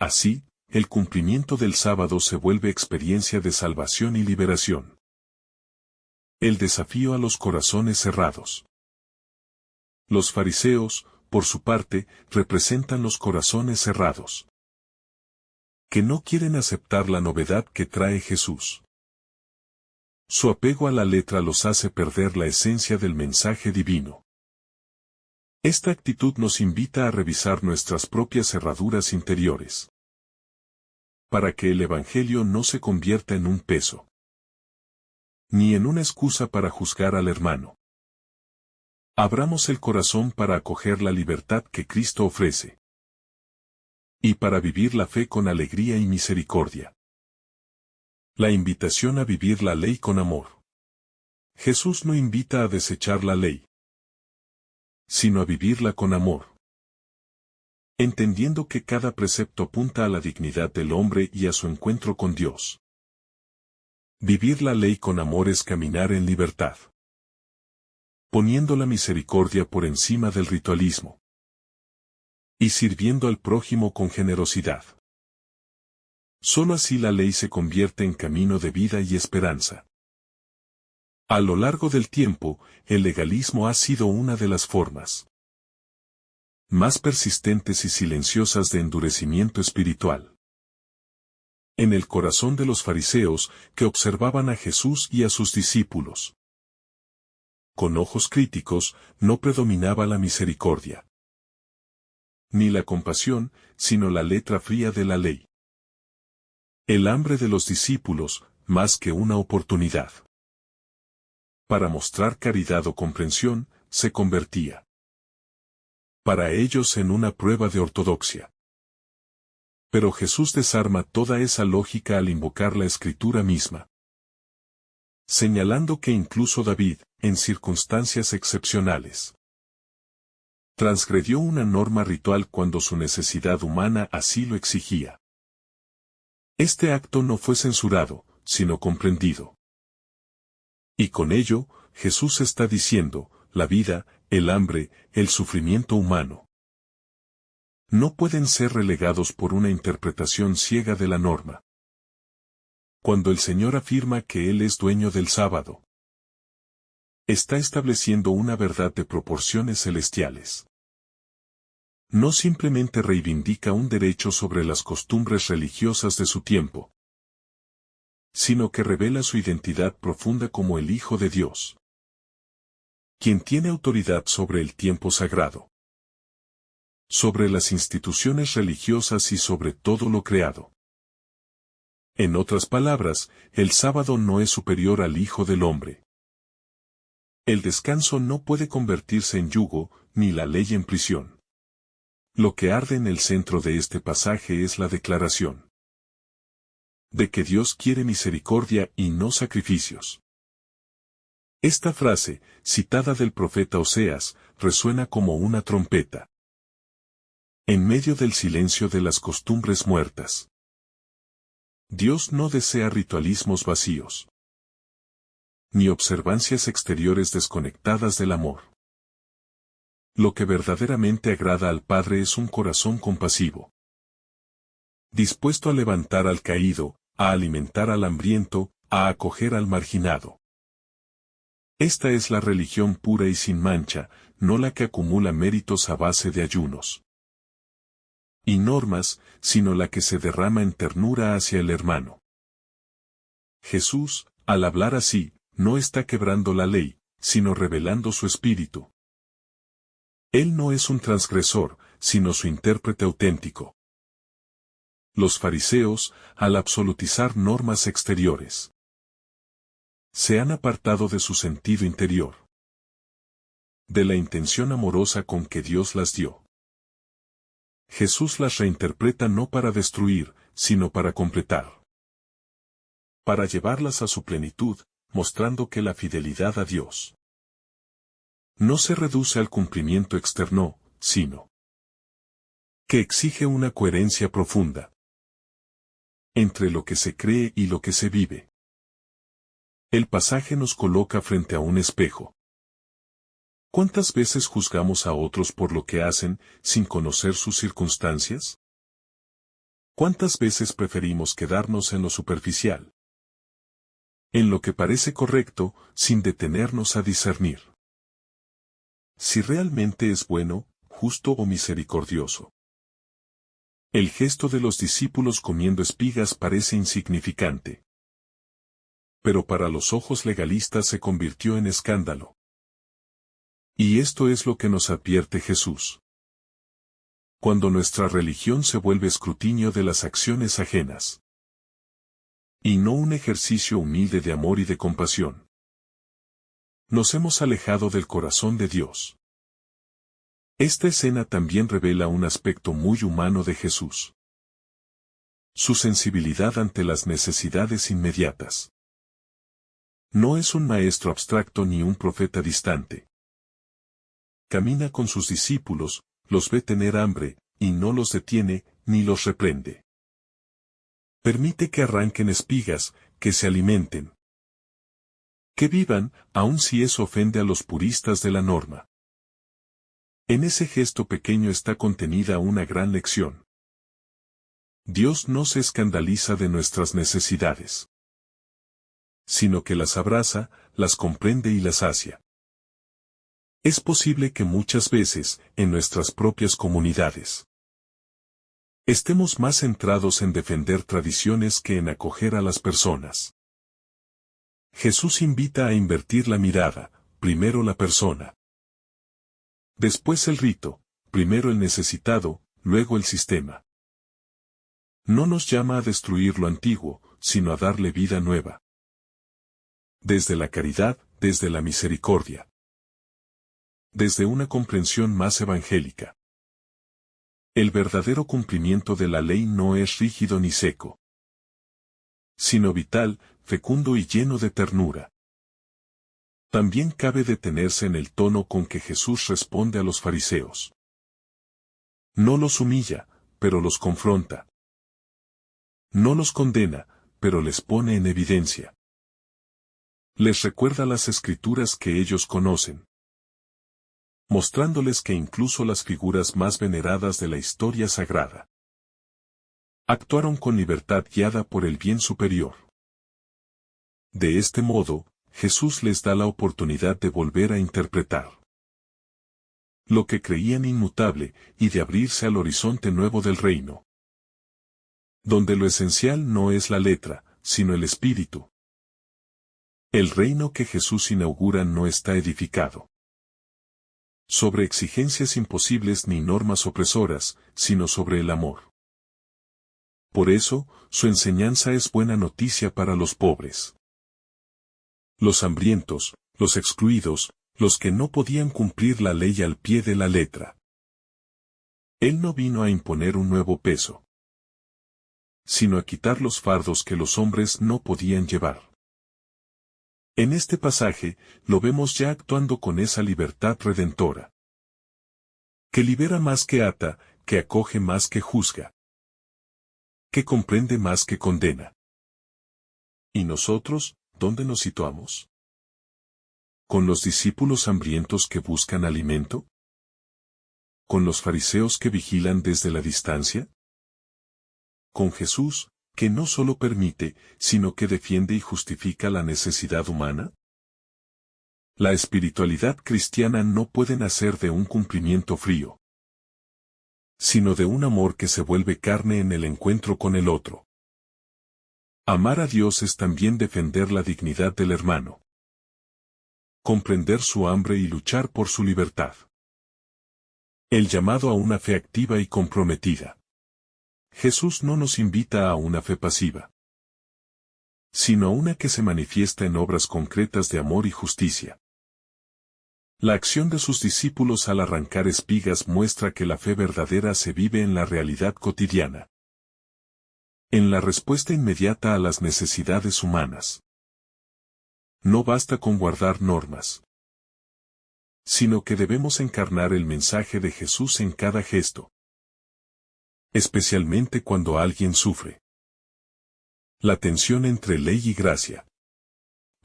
Así, el cumplimiento del sábado se vuelve experiencia de salvación y liberación. El desafío a los corazones cerrados. Los fariseos, por su parte, representan los corazones cerrados, que no quieren aceptar la novedad que trae Jesús. Su apego a la letra los hace perder la esencia del mensaje divino. Esta actitud nos invita a revisar nuestras propias cerraduras interiores, para que el Evangelio no se convierta en un peso, ni en una excusa para juzgar al hermano. Abramos el corazón para acoger la libertad que Cristo ofrece. Y para vivir la fe con alegría y misericordia. La invitación a vivir la ley con amor. Jesús no invita a desechar la ley, sino a vivirla con amor. Entendiendo que cada precepto apunta a la dignidad del hombre y a su encuentro con Dios. Vivir la ley con amor es caminar en libertad, poniendo la misericordia por encima del ritualismo y sirviendo al prójimo con generosidad. Solo así la ley se convierte en camino de vida y esperanza. A lo largo del tiempo, el legalismo ha sido una de las formas más persistentes y silenciosas de endurecimiento espiritual. En el corazón de los fariseos, que observaban a Jesús y a sus discípulos con ojos críticos, no predominaba la misericordia, ni la compasión, sino la letra fría de la ley. El hambre de los discípulos, más que una oportunidad para mostrar caridad o comprensión, se convertía para ellos en una prueba de ortodoxia. Pero Jesús desarma toda esa lógica al invocar la Escritura misma, señalando que incluso David, en circunstancias excepcionales, transgredió una norma ritual cuando su necesidad humana así lo exigía. Este acto no fue censurado, sino comprendido. Y con ello, Jesús está diciendo, la vida, el hambre, el sufrimiento humano no pueden ser relegados por una interpretación ciega de la norma. Cuando el Señor afirma que Él es dueño del sábado, está estableciendo una verdad de proporciones celestiales. No simplemente reivindica un derecho sobre las costumbres religiosas de su tiempo, sino que revela su identidad profunda como el Hijo de Dios, quien tiene autoridad sobre el tiempo sagrado, sobre las instituciones religiosas y sobre todo lo creado. En otras palabras, el sábado no es superior al Hijo del Hombre. El descanso no puede convertirse en yugo, ni la ley en prisión. Lo que arde en el centro de este pasaje es la declaración de que Dios quiere misericordia y no sacrificios. Esta frase, citada del profeta Oseas, resuena como una trompeta en medio del silencio de las costumbres muertas. Dios no desea ritualismos vacíos, ni observancias exteriores desconectadas del amor. Lo que verdaderamente agrada al Padre es un corazón compasivo, dispuesto a levantar al caído, a alimentar al hambriento, a acoger al marginado. Esta es la religión pura y sin mancha, no la que acumula méritos a base de ayunos y normas, sino la que se derrama en ternura hacia el hermano. Jesús, al hablar así, no está quebrando la ley, sino revelando su espíritu. Él no es un transgresor, sino su intérprete auténtico. Los fariseos, al absolutizar normas exteriores, se han apartado de su sentido interior, de la intención amorosa con que Dios las dio. Jesús las reinterpreta no para destruir, sino para completar, para llevarlas a su plenitud, mostrando que la fidelidad a Dios no se reduce al cumplimiento externo, sino que exige una coherencia profunda entre lo que se cree y lo que se vive. El pasaje nos coloca frente a un espejo. ¿Cuántas veces juzgamos a otros por lo que hacen, sin conocer sus circunstancias? ¿Cuántas veces preferimos quedarnos en lo superficial, en lo que parece correcto, sin detenernos a discernir si realmente es bueno, justo o misericordioso? El gesto de los discípulos comiendo espigas parece insignificante, pero para los ojos legalistas se convirtió en escándalo. Y esto es lo que nos advierte Jesús. Cuando nuestra religión se vuelve escrutinio de las acciones ajenas, y no un ejercicio humilde de amor y de compasión, Nos hemos alejado del corazón de Dios. Esta escena también revela un aspecto muy humano de Jesús. Su sensibilidad ante las necesidades inmediatas. No es un maestro abstracto ni un profeta distante. Camina con sus discípulos, los ve tener hambre, y no los detiene, ni los reprende. Permite que arranquen espigas, que se alimenten. Que vivan, aun si eso ofende a los puristas de la norma. En ese gesto pequeño está contenida una gran lección. Dios no se escandaliza de nuestras necesidades, sino que las abraza, las comprende y las sacia. Es posible que muchas veces, en nuestras propias comunidades, estemos más centrados en defender tradiciones que en acoger a las personas. Jesús invita a invertir la mirada, primero la persona. Después el rito, primero el necesitado, luego el sistema. No nos llama a destruir lo antiguo, sino a darle vida nueva. Desde la caridad, desde la misericordia. Desde una comprensión más evangélica. El verdadero cumplimiento de la ley no es rígido ni seco, sino vital, fecundo y lleno de ternura. También cabe detenerse en el tono con que Jesús responde a los fariseos. No los humilla, pero los confronta. No los condena, pero les pone en evidencia. Les recuerda las escrituras que ellos conocen, mostrándoles que incluso las figuras más veneradas de la historia sagrada actuaron con libertad guiada por el bien superior. De este modo, Jesús les da la oportunidad de volver a interpretar lo que creían inmutable y de abrirse al horizonte nuevo del reino, donde lo esencial no es la letra, sino el espíritu. El reino que Jesús inaugura no está edificado sobre exigencias imposibles ni normas opresoras, sino sobre el amor. Por eso, su enseñanza es buena noticia para los pobres, los hambrientos, los excluidos, los que no podían cumplir la ley al pie de la letra. Él no vino a imponer un nuevo peso, sino a quitar los fardos que los hombres no podían llevar. En este pasaje, lo vemos ya actuando con esa libertad redentora, que libera más que ata, que acoge más que juzga, que comprende más que condena. ¿Y nosotros, dónde nos situamos? ¿Con los discípulos hambrientos que buscan alimento? ¿Con los fariseos que vigilan desde la distancia? ¿Con Jesús, que no solo permite, sino que defiende y justifica la necesidad humana? La espiritualidad cristiana no puede nacer de un cumplimiento frío, sino de un amor que se vuelve carne en el encuentro con el otro. Amar a Dios es también defender la dignidad del hermano, comprender su hambre y luchar por su libertad. El llamado a una fe activa y comprometida. Jesús no nos invita a una fe pasiva, sino a una que se manifiesta en obras concretas de amor y justicia. La acción de sus discípulos al arrancar espigas muestra que la fe verdadera se vive en la realidad cotidiana, en la respuesta inmediata a las necesidades humanas. No basta con guardar normas, sino que debemos encarnar el mensaje de Jesús en cada gesto, especialmente cuando alguien sufre. La tensión entre ley y gracia.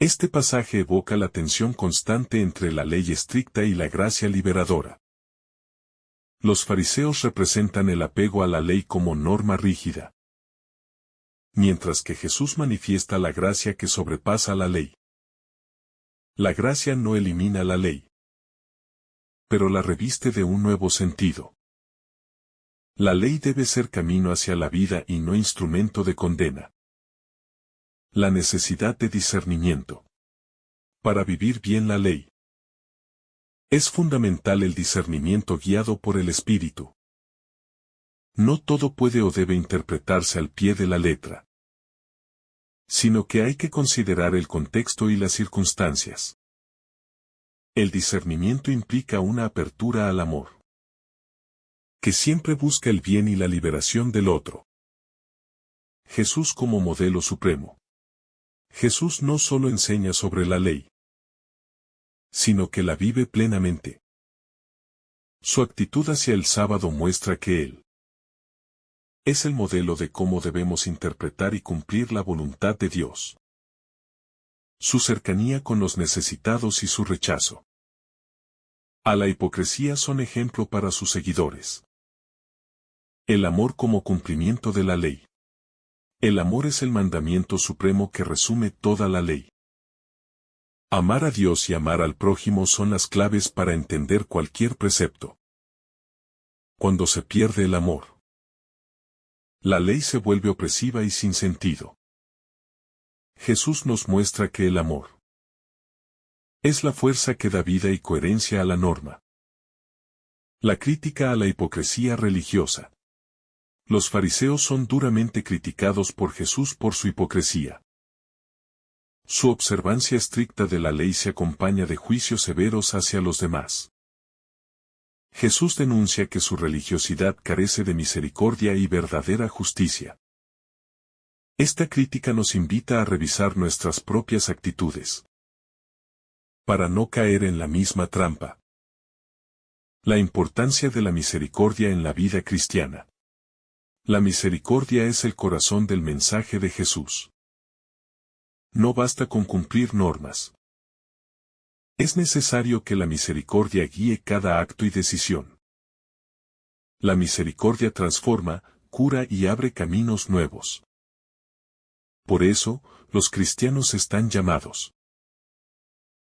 Este pasaje evoca la tensión constante entre la ley estricta y la gracia liberadora. Los fariseos representan el apego a la ley como norma rígida, mientras que Jesús manifiesta la gracia que sobrepasa la ley. La gracia no elimina la ley, pero la reviste de un nuevo sentido. La ley debe ser camino hacia la vida y no instrumento de condena. La necesidad de discernimiento. Para vivir bien la ley, es fundamental el discernimiento guiado por el Espíritu. No todo puede o debe interpretarse al pie de la letra, sino que hay que considerar el contexto y las circunstancias. El discernimiento implica una apertura al amor, que siempre busca el bien y la liberación del otro. Jesús como modelo supremo. Jesús no solo enseña sobre la ley, sino que la vive plenamente. Su actitud hacia el sábado muestra que Él es el modelo de cómo debemos interpretar y cumplir la voluntad de Dios. Su cercanía con los necesitados y su rechazo a la hipocresía son ejemplo para sus seguidores. El amor como cumplimiento de la ley. El amor es el mandamiento supremo que resume toda la ley. Amar a Dios y amar al prójimo son las claves para entender cualquier precepto. Cuando se pierde el amor, la ley se vuelve opresiva y sin sentido. Jesús nos muestra que el amor es la fuerza que da vida y coherencia a la norma. La crítica a la hipocresía religiosa. Los fariseos son duramente criticados por Jesús por su hipocresía. Su observancia estricta de la ley se acompaña de juicios severos hacia los demás. Jesús denuncia que su religiosidad carece de misericordia y verdadera justicia. Esta crítica nos invita a revisar nuestras propias actitudes, para no caer en la misma trampa. La importancia de la misericordia en la vida cristiana. La misericordia es el corazón del mensaje de Jesús. No basta con cumplir normas. Es necesario que la misericordia guíe cada acto y decisión. La misericordia transforma, cura y abre caminos nuevos. Por eso, los cristianos están llamados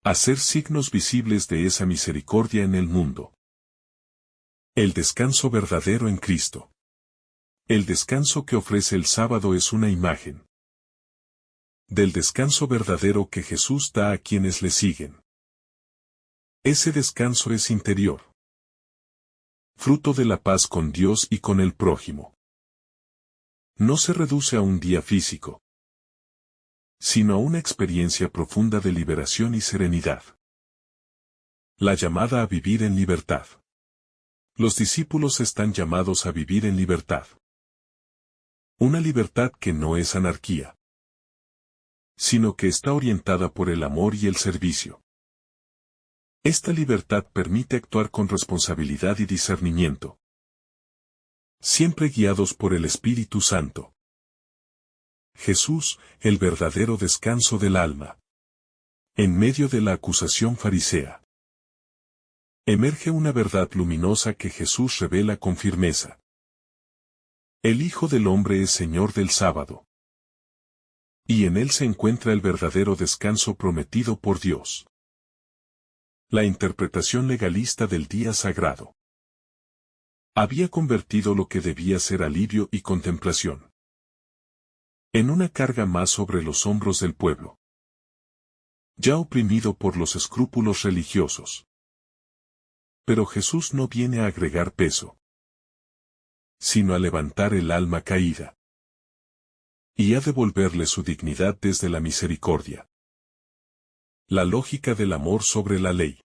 a ser signos visibles de esa misericordia en el mundo. El descanso verdadero en Cristo. El descanso que ofrece el sábado es una imagen del descanso verdadero que Jesús da a quienes le siguen. Ese descanso es interior, fruto de la paz con Dios y con el prójimo. No se reduce a un día físico, sino a una experiencia profunda de liberación y serenidad. La llamada a vivir en libertad. Los discípulos están llamados a vivir en libertad. Una libertad que no es anarquía, sino que está orientada por el amor y el servicio. Esta libertad permite actuar con responsabilidad y discernimiento, siempre guiados por el Espíritu Santo. Jesús, el verdadero descanso del alma. En medio de la acusación farisea, emerge una verdad luminosa que Jesús revela con firmeza. El Hijo del Hombre es Señor del sábado. Y en él se encuentra el verdadero descanso prometido por Dios. La interpretación legalista del día sagrado había convertido lo que debía ser alivio y contemplación en una carga más sobre los hombros del pueblo, ya oprimido por los escrúpulos religiosos. Pero Jesús no viene a agregar peso, sino a levantar el alma caída y a devolverle su dignidad desde la misericordia. La lógica del amor sobre la ley.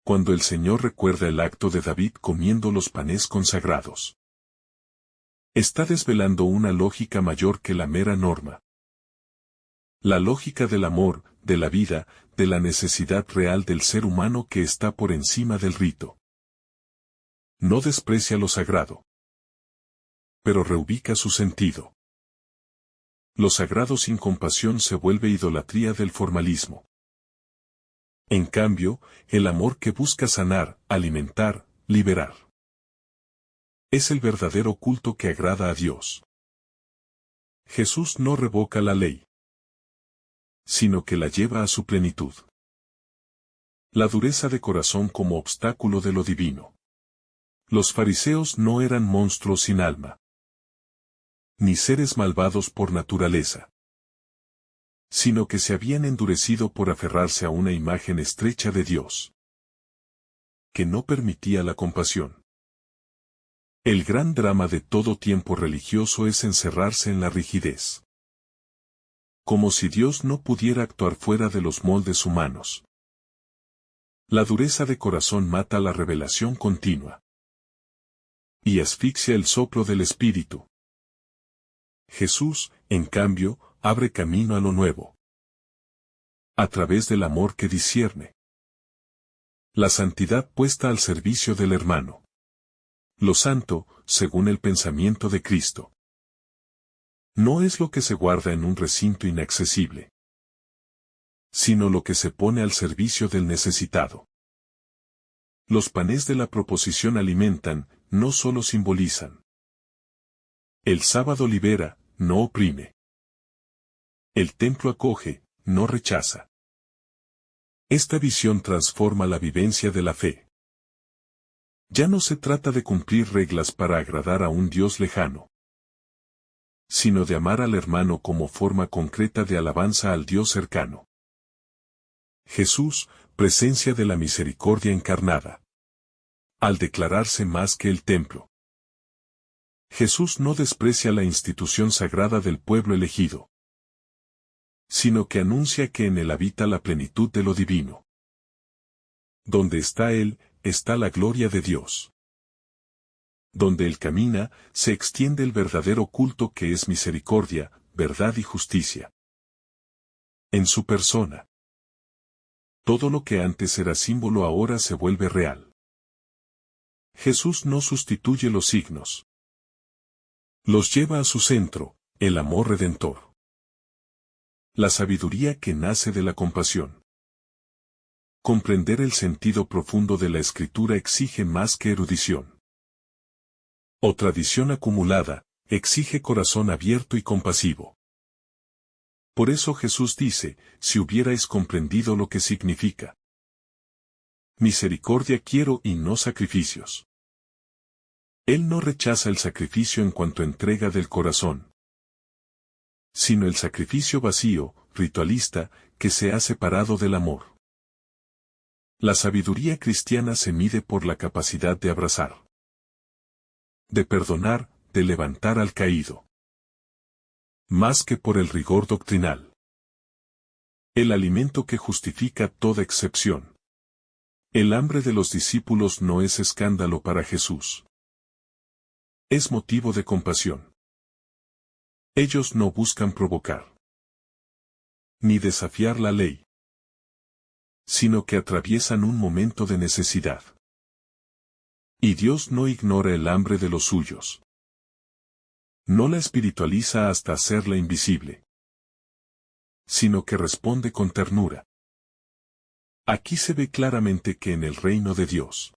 Cuando el Señor recuerda el acto de David comiendo los panes consagrados, está desvelando una lógica mayor que la mera norma. La lógica del amor, de la vida, de la necesidad real del ser humano que está por encima del rito. No desprecia lo sagrado, pero reubica su sentido. Lo sagrado sin compasión se vuelve idolatría del formalismo. En cambio, el amor que busca sanar, alimentar, liberar, es el verdadero culto que agrada a Dios. Jesús no revoca la ley, sino que la lleva a su plenitud. La dureza de corazón como obstáculo de lo divino. Los fariseos no eran monstruos sin alma, ni seres malvados por naturaleza, sino que se habían endurecido por aferrarse a una imagen estrecha de Dios, que no permitía la compasión. El gran drama de todo tiempo religioso es encerrarse en la rigidez, como si Dios no pudiera actuar fuera de los moldes humanos. La dureza de corazón mata la revelación continua y asfixia el soplo del Espíritu. Jesús, en cambio, abre camino a lo nuevo, a través del amor que discierne. La santidad puesta al servicio del hermano. Lo santo, según el pensamiento de Cristo, no es lo que se guarda en un recinto inaccesible, sino lo que se pone al servicio del necesitado. Los panes de la proposición alimentan, no solo simbolizan. El sábado libera, no oprime. El templo acoge, no rechaza. Esta visión transforma la vivencia de la fe. Ya no se trata de cumplir reglas para agradar a un Dios lejano, sino de amar al hermano como forma concreta de alabanza al Dios cercano. Jesús, presencia de la misericordia encarnada. Al declararse más que el templo, Jesús no desprecia la institución sagrada del pueblo elegido, sino que anuncia que en él habita la plenitud de lo divino. Donde está Él, está la gloria de Dios. Donde Él camina, se extiende el verdadero culto que es misericordia, verdad y justicia. En su persona, todo lo que antes era símbolo ahora se vuelve real. Jesús no sustituye los signos. Los lleva a su centro, el amor redentor. La sabiduría que nace de la compasión. Comprender el sentido profundo de la Escritura exige más que erudición o tradición acumulada, exige corazón abierto y compasivo. Por eso Jesús dice, si hubierais comprendido lo que significa. Misericordia quiero y no sacrificios. Él no rechaza el sacrificio en cuanto entrega del corazón, sino el sacrificio vacío, ritualista, que se ha separado del amor. La sabiduría cristiana se mide por la capacidad de abrazar, de perdonar, de levantar al caído, más que por el rigor doctrinal. El alimento que justifica toda excepción. El hambre de los discípulos no es escándalo para Jesús. Es motivo de compasión. Ellos no buscan provocar, ni desafiar la ley, sino que atraviesan un momento de necesidad. Y Dios no ignora el hambre de los suyos. No la espiritualiza hasta hacerla invisible, sino que responde con ternura. Aquí se ve claramente que en el reino de Dios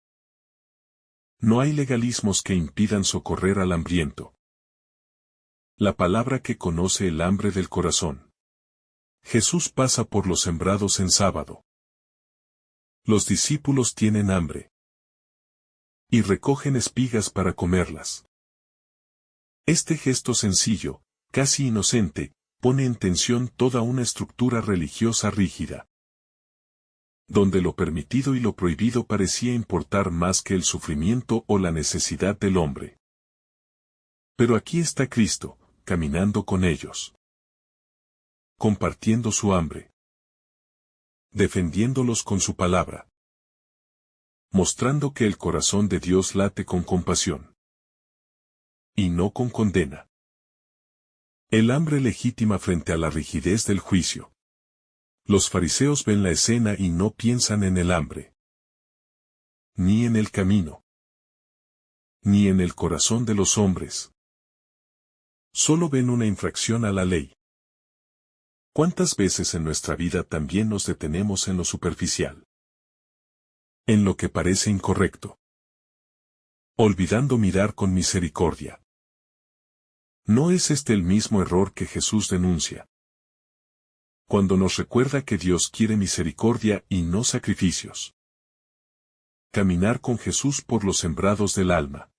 no hay legalismos que impidan socorrer al hambriento. La palabra que conoce el hambre del corazón. Jesús pasa por los sembrados en sábado. Los discípulos tienen hambre y recogen espigas para comerlas. Este gesto sencillo, casi inocente, pone en tensión toda una estructura religiosa rígida, donde lo permitido y lo prohibido parecía importar más que el sufrimiento o la necesidad del hombre. Pero aquí está Cristo, caminando con ellos, compartiendo su hambre, defendiéndolos con su palabra, mostrando que el corazón de Dios late con compasión y no con condena. El hambre legítima frente a la rigidez del juicio. Los fariseos ven la escena y no piensan en el hambre, ni en el camino, ni en el corazón de los hombres. Solo ven una infracción a la ley. ¿Cuántas veces en nuestra vida también nos detenemos en lo superficial? En lo que parece incorrecto, olvidando mirar con misericordia. ¿No es este el mismo error que Jesús denuncia? Cuando nos recuerda que Dios quiere misericordia y no sacrificios. Caminar con Jesús por los sembrados del alma.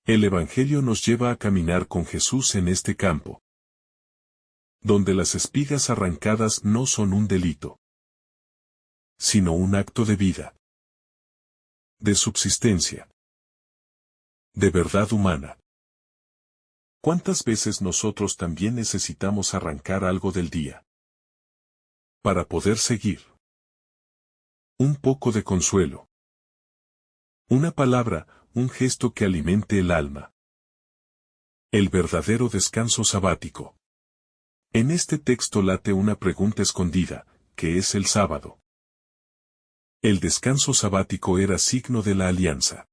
El Evangelio nos lleva a caminar con Jesús en este campo, donde las espigas arrancadas no son un delito, sino un acto de vida, de subsistencia, de verdad humana. ¿Cuántas veces nosotros también necesitamos arrancar algo del día para poder seguir? Un poco de consuelo. Una palabra, un gesto que alimente el alma. El verdadero descanso sabático. En este texto late una pregunta escondida, ¿qué es el sábado? El descanso sabático era signo de la alianza.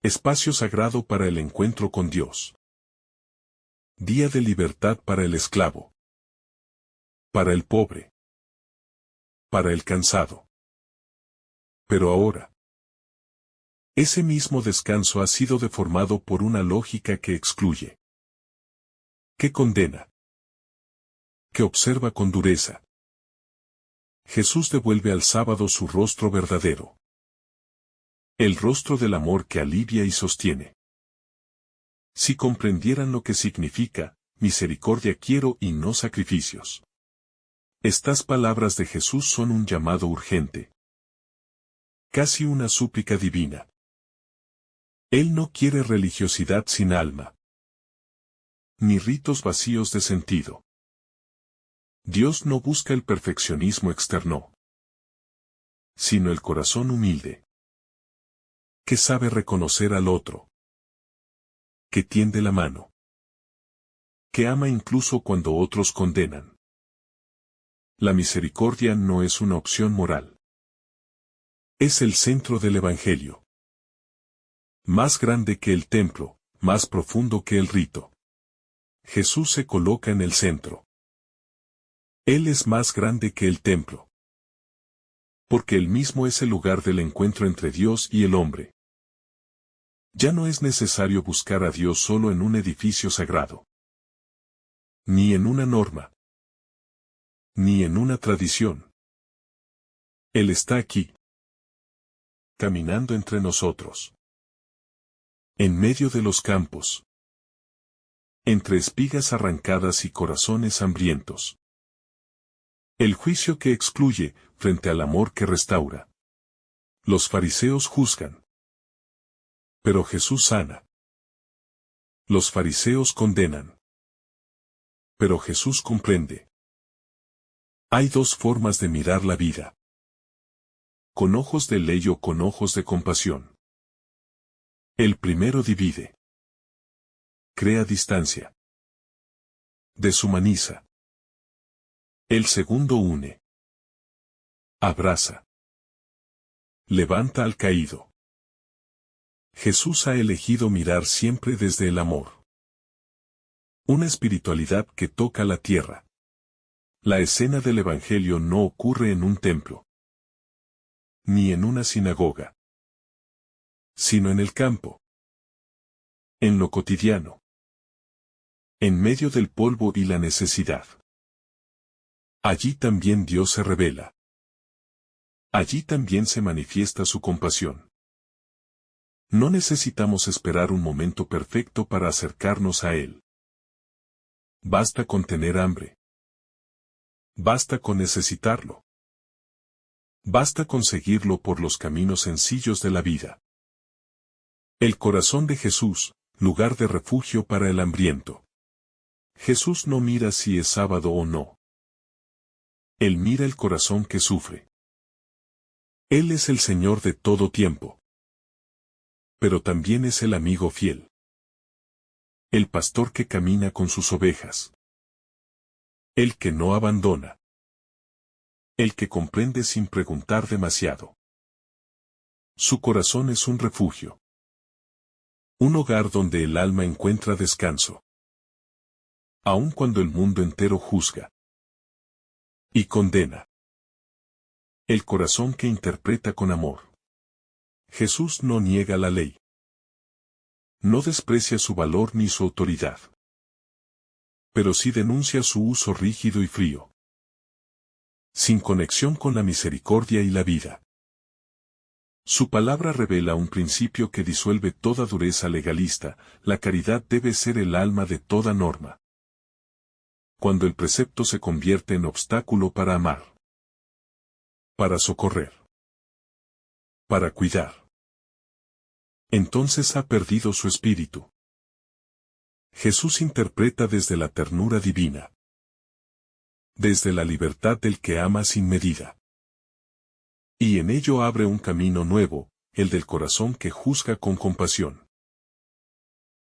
Espacio sagrado para el encuentro con Dios. Día de libertad para el esclavo. Para el pobre. Para el cansado. Pero ahora, ese mismo descanso ha sido deformado por una lógica que excluye, que condena, que observa con dureza. Jesús devuelve al sábado su rostro verdadero. El rostro del amor que alivia y sostiene. Si comprendieran lo que significa, misericordia quiero y no sacrificios. Estas palabras de Jesús son un llamado urgente. Casi una súplica divina. Él no quiere religiosidad sin alma. Ni ritos vacíos de sentido. Dios no busca el perfeccionismo externo, sino el corazón humilde, que sabe reconocer al otro, que tiende la mano, que ama incluso cuando otros condenan. La misericordia no es una opción moral. Es el centro del Evangelio. Más grande que el templo, más profundo que el rito. Jesús se coloca en el centro. Él es más grande que el templo. Porque Él mismo es el lugar del encuentro entre Dios y el hombre. Ya no es necesario buscar a Dios solo en un edificio sagrado. Ni en una norma. Ni en una tradición. Él está aquí. Caminando entre nosotros. En medio de los campos. Entre espigas arrancadas y corazones hambrientos. El juicio que excluye, frente al amor que restaura. Los fariseos juzgan. Pero Jesús sana. Los fariseos condenan. Pero Jesús comprende. Hay dos formas de mirar la vida. Con ojos de ley o con ojos de compasión. El primero divide. Crea distancia. Deshumaniza. El segundo une. Abraza. Levanta al caído. Jesús ha elegido mirar siempre desde el amor. Una espiritualidad que toca la tierra. La escena del Evangelio no ocurre en un templo. Ni en una sinagoga. Sino en el campo. En lo cotidiano. En medio del polvo y la necesidad. Allí también Dios se revela. Allí también se manifiesta su compasión. No necesitamos esperar un momento perfecto para acercarnos a Él. Basta con tener hambre. Basta con necesitarlo. Basta con seguirlo por los caminos sencillos de la vida. El corazón de Jesús, lugar de refugio para el hambriento. Jesús no mira si es sábado o no. Él mira el corazón que sufre. Él es el Señor de todo tiempo. Pero también es el amigo fiel. El pastor que camina con sus ovejas. El que no abandona. El que comprende sin preguntar demasiado. Su corazón es un refugio. Un hogar donde el alma encuentra descanso. Aun cuando el mundo entero juzga. Y condena. El corazón que interpreta con amor. Jesús no niega la ley. No desprecia su valor ni su autoridad. Pero sí denuncia su uso rígido y frío. Sin conexión con la misericordia y la vida. Su palabra revela un principio que disuelve toda dureza legalista: la caridad debe ser el alma de toda norma. Cuando el precepto se convierte en obstáculo para amar. Para socorrer. Para cuidar. Entonces ha perdido su espíritu. Jesús interpreta desde la ternura divina. Desde la libertad del que ama sin medida. Y en ello abre un camino nuevo, el del corazón que juzga con compasión.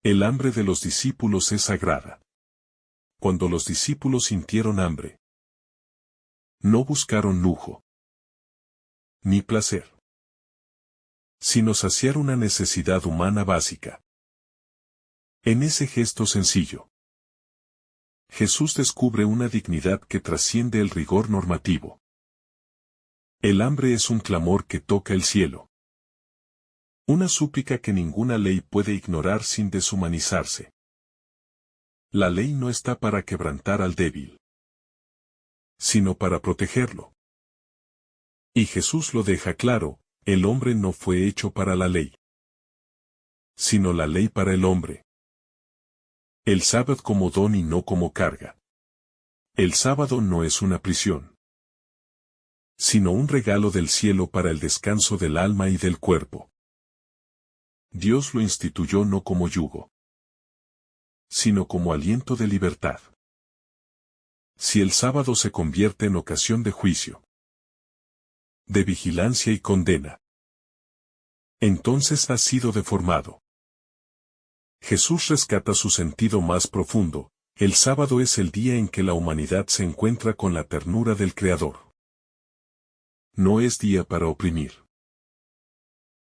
El hambre de los discípulos es sagrada. Cuando los discípulos sintieron hambre, no buscaron lujo ni placer, sino saciar una necesidad humana básica. En ese gesto sencillo, Jesús descubre una dignidad que trasciende el rigor normativo. El hambre es un clamor que toca el cielo. Una súplica que ninguna ley puede ignorar sin deshumanizarse. La ley no está para quebrantar al débil, sino para protegerlo. Y Jesús lo deja claro, el hombre no fue hecho para la ley, sino la ley para el hombre. El sábado como don y no como carga. El sábado no es una prisión, sino un regalo del cielo para el descanso del alma y del cuerpo. Dios lo instituyó no como yugo, sino como aliento de libertad. Si el sábado se convierte en ocasión de juicio, de vigilancia y condena, entonces ha sido deformado. Jesús rescata su sentido más profundo, el sábado es el día en que la humanidad se encuentra con la ternura del Creador. No es día para oprimir,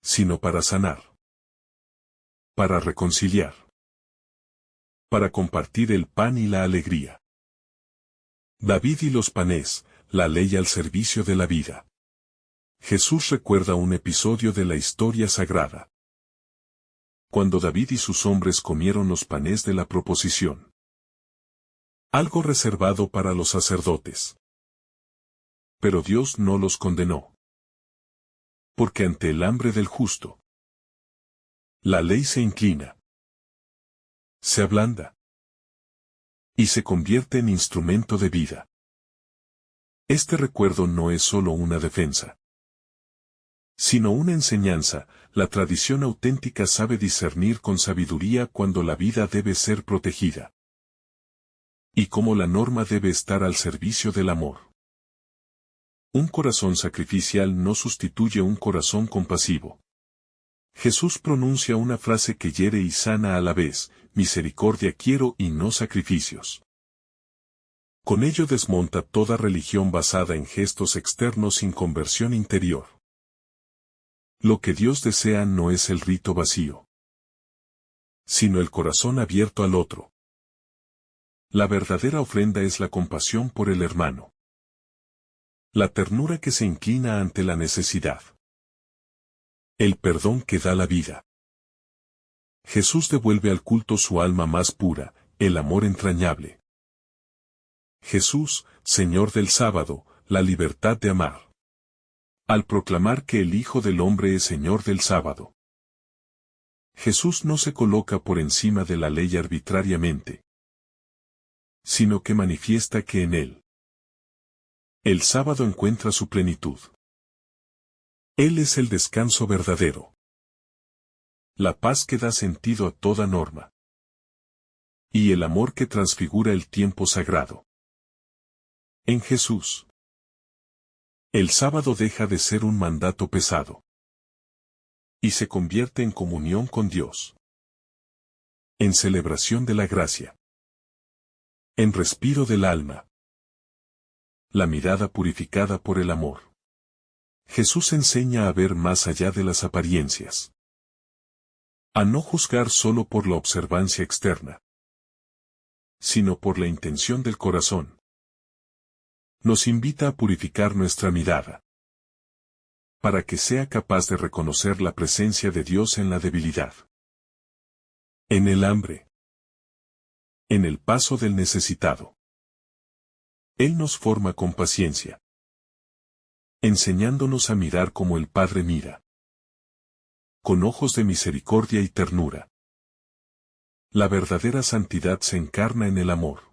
sino para sanar, para reconciliar, para compartir el pan y la alegría. David y los panes, la ley al servicio de la vida. Jesús recuerda un episodio de la historia sagrada. Cuando David y sus hombres comieron los panes de la proposición. Algo reservado para los sacerdotes. Pero Dios no los condenó. Porque ante el hambre del justo, la ley se inclina, se ablanda y se convierte en instrumento de vida. Este recuerdo no es solo una defensa, sino una enseñanza. La tradición auténtica sabe discernir con sabiduría cuando la vida debe ser protegida y cómo la norma debe estar al servicio del amor. Un corazón sacrificial no sustituye un corazón compasivo. Jesús pronuncia una frase que hiere y sana a la vez: misericordia quiero y no sacrificios. Con ello desmonta toda religión basada en gestos externos sin conversión interior. Lo que Dios desea no es el rito vacío, sino el corazón abierto al otro. La verdadera ofrenda es la compasión por el hermano. La ternura que se inclina ante la necesidad. El perdón que da la vida. Jesús devuelve al culto su alma más pura, el amor entrañable. Jesús, Señor del sábado, la libertad de amar. Al proclamar que el Hijo del Hombre es Señor del sábado. Jesús no se coloca por encima de la ley arbitrariamente, sino que manifiesta que en él el sábado encuentra su plenitud. Él es el descanso verdadero, la paz que da sentido a toda norma, y el amor que transfigura el tiempo sagrado. En Jesús, el sábado deja de ser un mandato pesado y se convierte en comunión con Dios, en celebración de la gracia, en respiro del alma, la mirada purificada por el amor. Jesús enseña a ver más allá de las apariencias, a no juzgar solo por la observancia externa, sino por la intención del corazón. Nos invita a purificar nuestra mirada, para que sea capaz de reconocer la presencia de Dios en la debilidad, en el hambre, en el paso del necesitado. Él nos forma con paciencia, enseñándonos a mirar como el Padre mira, con ojos de misericordia y ternura. La verdadera santidad se encarna en el amor.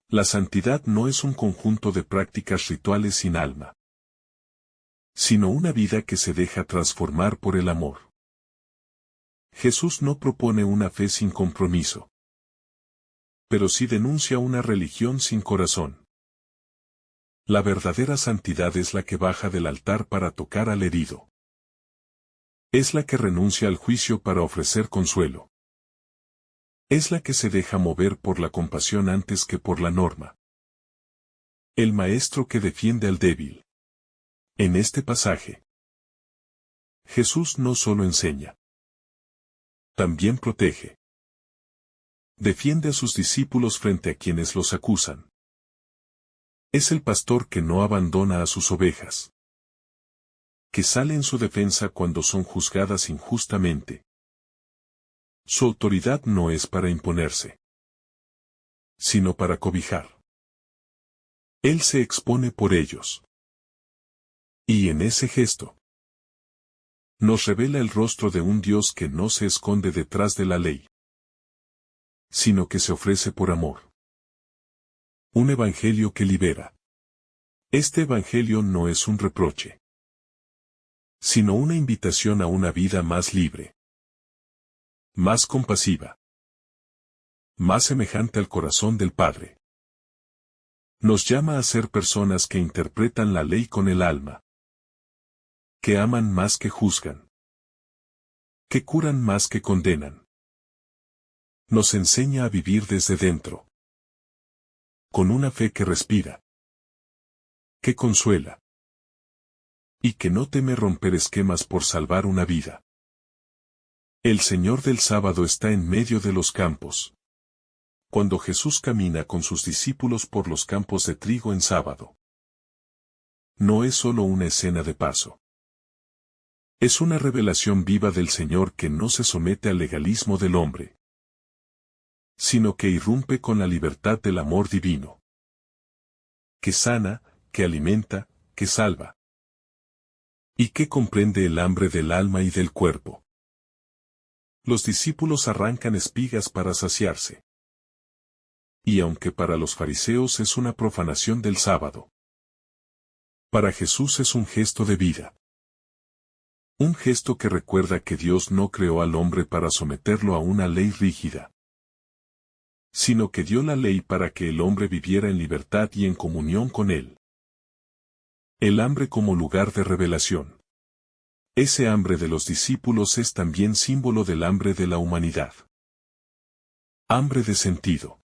La santidad no es un conjunto de prácticas rituales sin alma, sino una vida que se deja transformar por el amor. Jesús no propone una fe sin compromiso, pero sí denuncia una religión sin corazón. La verdadera santidad es la que baja del altar para tocar al herido. Es la que renuncia al juicio para ofrecer consuelo. Es la que se deja mover por la compasión antes que por la norma. El maestro que defiende al débil. En este pasaje, Jesús no solo enseña, también protege. Defiende a sus discípulos frente a quienes los acusan. Es el pastor que no abandona a sus ovejas, que sale en su defensa cuando son juzgadas injustamente. Su autoridad no es para imponerse, sino para cobijar. Él se expone por ellos. Y en ese gesto, nos revela el rostro de un Dios que no se esconde detrás de la ley, sino que se ofrece por amor. Un evangelio que libera. Este evangelio no es un reproche, sino una invitación a una vida más libre, más compasiva, más semejante al corazón del Padre. Nos llama a ser personas que interpretan la ley con el alma, que aman más que juzgan, que curan más que condenan. Nos enseña a vivir desde dentro, con una fe que respira, que consuela, y que no teme romper esquemas por salvar una vida. El Señor del sábado está en medio de los campos. Cuando Jesús camina con sus discípulos por los campos de trigo en sábado, no es solo una escena de paso. Es una revelación viva del Señor que no se somete al legalismo del hombre, sino que irrumpe con la libertad del amor divino, que sana, que alimenta, que salva, y que comprende el hambre del alma y del cuerpo. Los discípulos arrancan espigas para saciarse. Y aunque para los fariseos es una profanación del sábado, para Jesús es un gesto de vida. Un gesto que recuerda que Dios no creó al hombre para someterlo a una ley rígida, sino que dio la ley para que el hombre viviera en libertad y en comunión con Él. El hambre como lugar de revelación. Ese hambre de los discípulos es también símbolo del hambre de la humanidad. Hambre de sentido,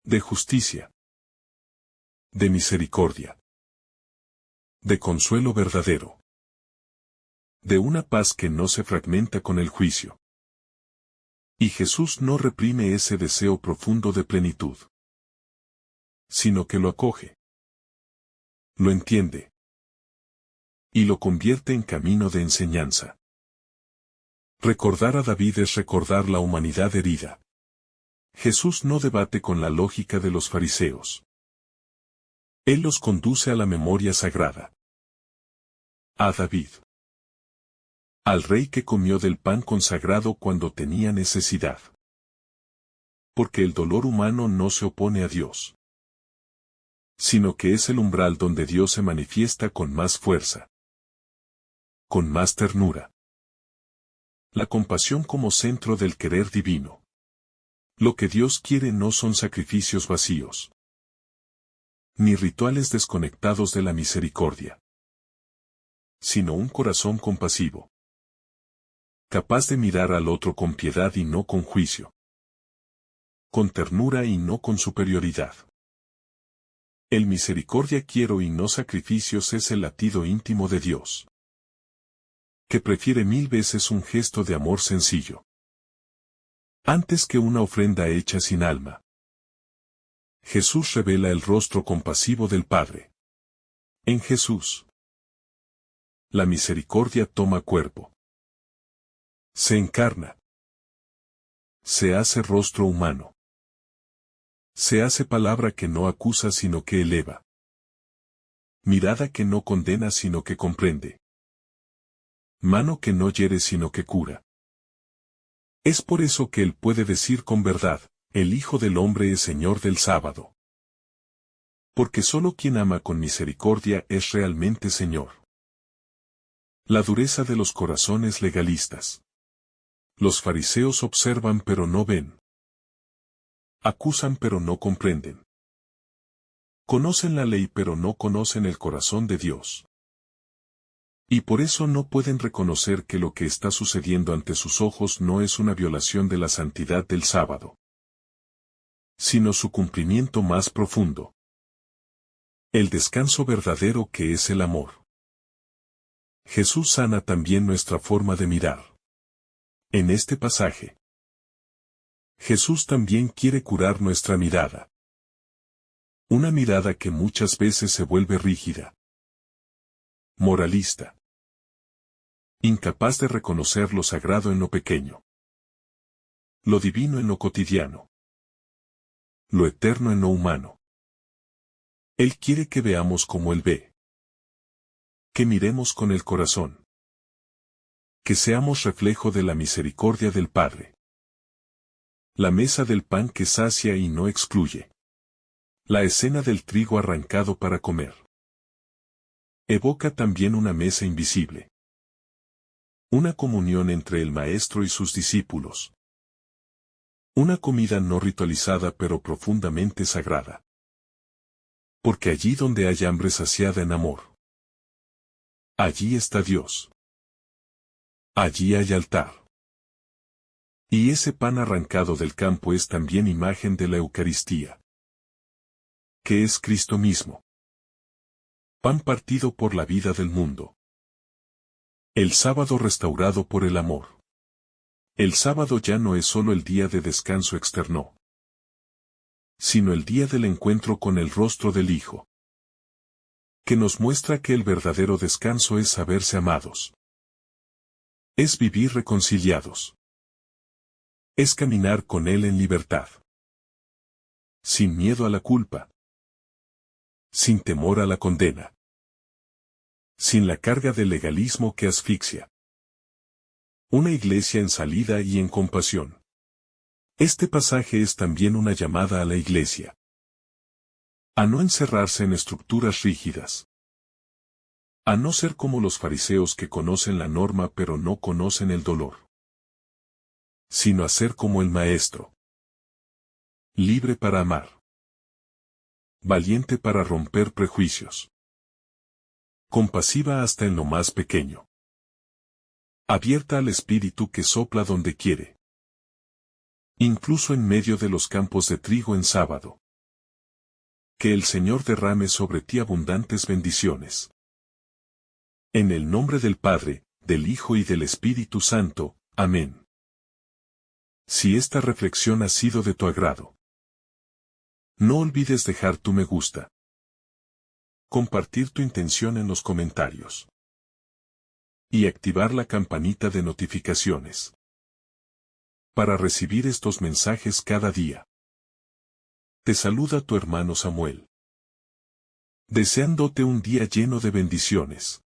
de justicia, de misericordia, de consuelo verdadero, de una paz que no se fragmenta con el juicio. Y Jesús no reprime ese deseo profundo de plenitud, sino que lo acoge, lo entiende, y lo convierte en camino de enseñanza. Recordar a David es recordar la humanidad herida. Jesús no debate con la lógica de los fariseos. Él los conduce a la memoria sagrada. A David, al rey que comió del pan consagrado cuando tenía necesidad. Porque el dolor humano no se opone a Dios, sino que es el umbral donde Dios se manifiesta con más fuerza, con más ternura. La compasión como centro del querer divino. Lo que Dios quiere no son sacrificios vacíos, ni rituales desconectados de la misericordia, sino un corazón compasivo, capaz de mirar al otro con piedad y no con juicio, con ternura y no con superioridad. El misericordia quiero y no sacrificios es el latido íntimo de Dios, que prefiere 1000 veces un gesto de amor sencillo, antes que una ofrenda hecha sin alma. Jesús revela el rostro compasivo del Padre. En Jesús, la misericordia toma cuerpo. Se encarna. Se hace rostro humano. Se hace palabra que no acusa sino que eleva. Mirada que no condena sino que comprende. Mano que no hiere sino que cura. Es por eso que Él puede decir con verdad, el Hijo del Hombre es Señor del sábado. Porque solo quien ama con misericordia es realmente Señor. La dureza de los corazones legalistas. Los fariseos observan pero no ven. Acusan pero no comprenden. Conocen la ley pero no conocen el corazón de Dios. Y por eso no pueden reconocer que lo que está sucediendo ante sus ojos no es una violación de la santidad del sábado, sino su cumplimiento más profundo. El descanso verdadero que es el amor. Jesús sana también nuestra forma de mirar. En este pasaje, Jesús también quiere curar nuestra mirada. Una mirada que muchas veces se vuelve rígida, moralista, incapaz de reconocer lo sagrado en lo pequeño, lo divino en lo cotidiano, lo eterno en lo humano. Él quiere que veamos como Él ve, que miremos con el corazón, que seamos reflejo de la misericordia del Padre. La mesa del pan que sacia y no excluye. La escena del trigo arrancado para comer. Evoca también una mesa invisible. Una comunión entre el Maestro y sus discípulos. Una comida no ritualizada pero profundamente sagrada. Porque allí donde hay hambre saciada en amor, allí está Dios. Allí hay altar. Y ese pan arrancado del campo es también imagen de la Eucaristía, que es Cristo mismo. Pan partido por la vida del mundo. El sábado restaurado por el amor. El sábado ya no es solo el día de descanso externo, sino el día del encuentro con el rostro del Hijo, que nos muestra que el verdadero descanso es saberse amados. Es vivir reconciliados. Es caminar con Él en libertad. Sin miedo a la culpa. Sin temor a la condena. Sin la carga del legalismo que asfixia. Una iglesia en salida y en compasión. Este pasaje es también una llamada a la iglesia. A no encerrarse en estructuras rígidas. A no ser como los fariseos que conocen la norma pero no conocen el dolor. Sino a ser como el Maestro. Libre para amar. Valiente para romper prejuicios. Compasiva hasta en lo más pequeño. Abierta al Espíritu que sopla donde quiere. Incluso en medio de los campos de trigo en sábado. Que el Señor derrame sobre ti abundantes bendiciones. En el nombre del Padre, del Hijo y del Espíritu Santo. Amén. Si esta reflexión ha sido de tu agrado, no olvides dejar tu me gusta. Compartir tu intención en los comentarios. Y activar la campanita de notificaciones. Para recibir estos mensajes cada día. Te saluda tu hermano Samuel. Deseándote un día lleno de bendiciones.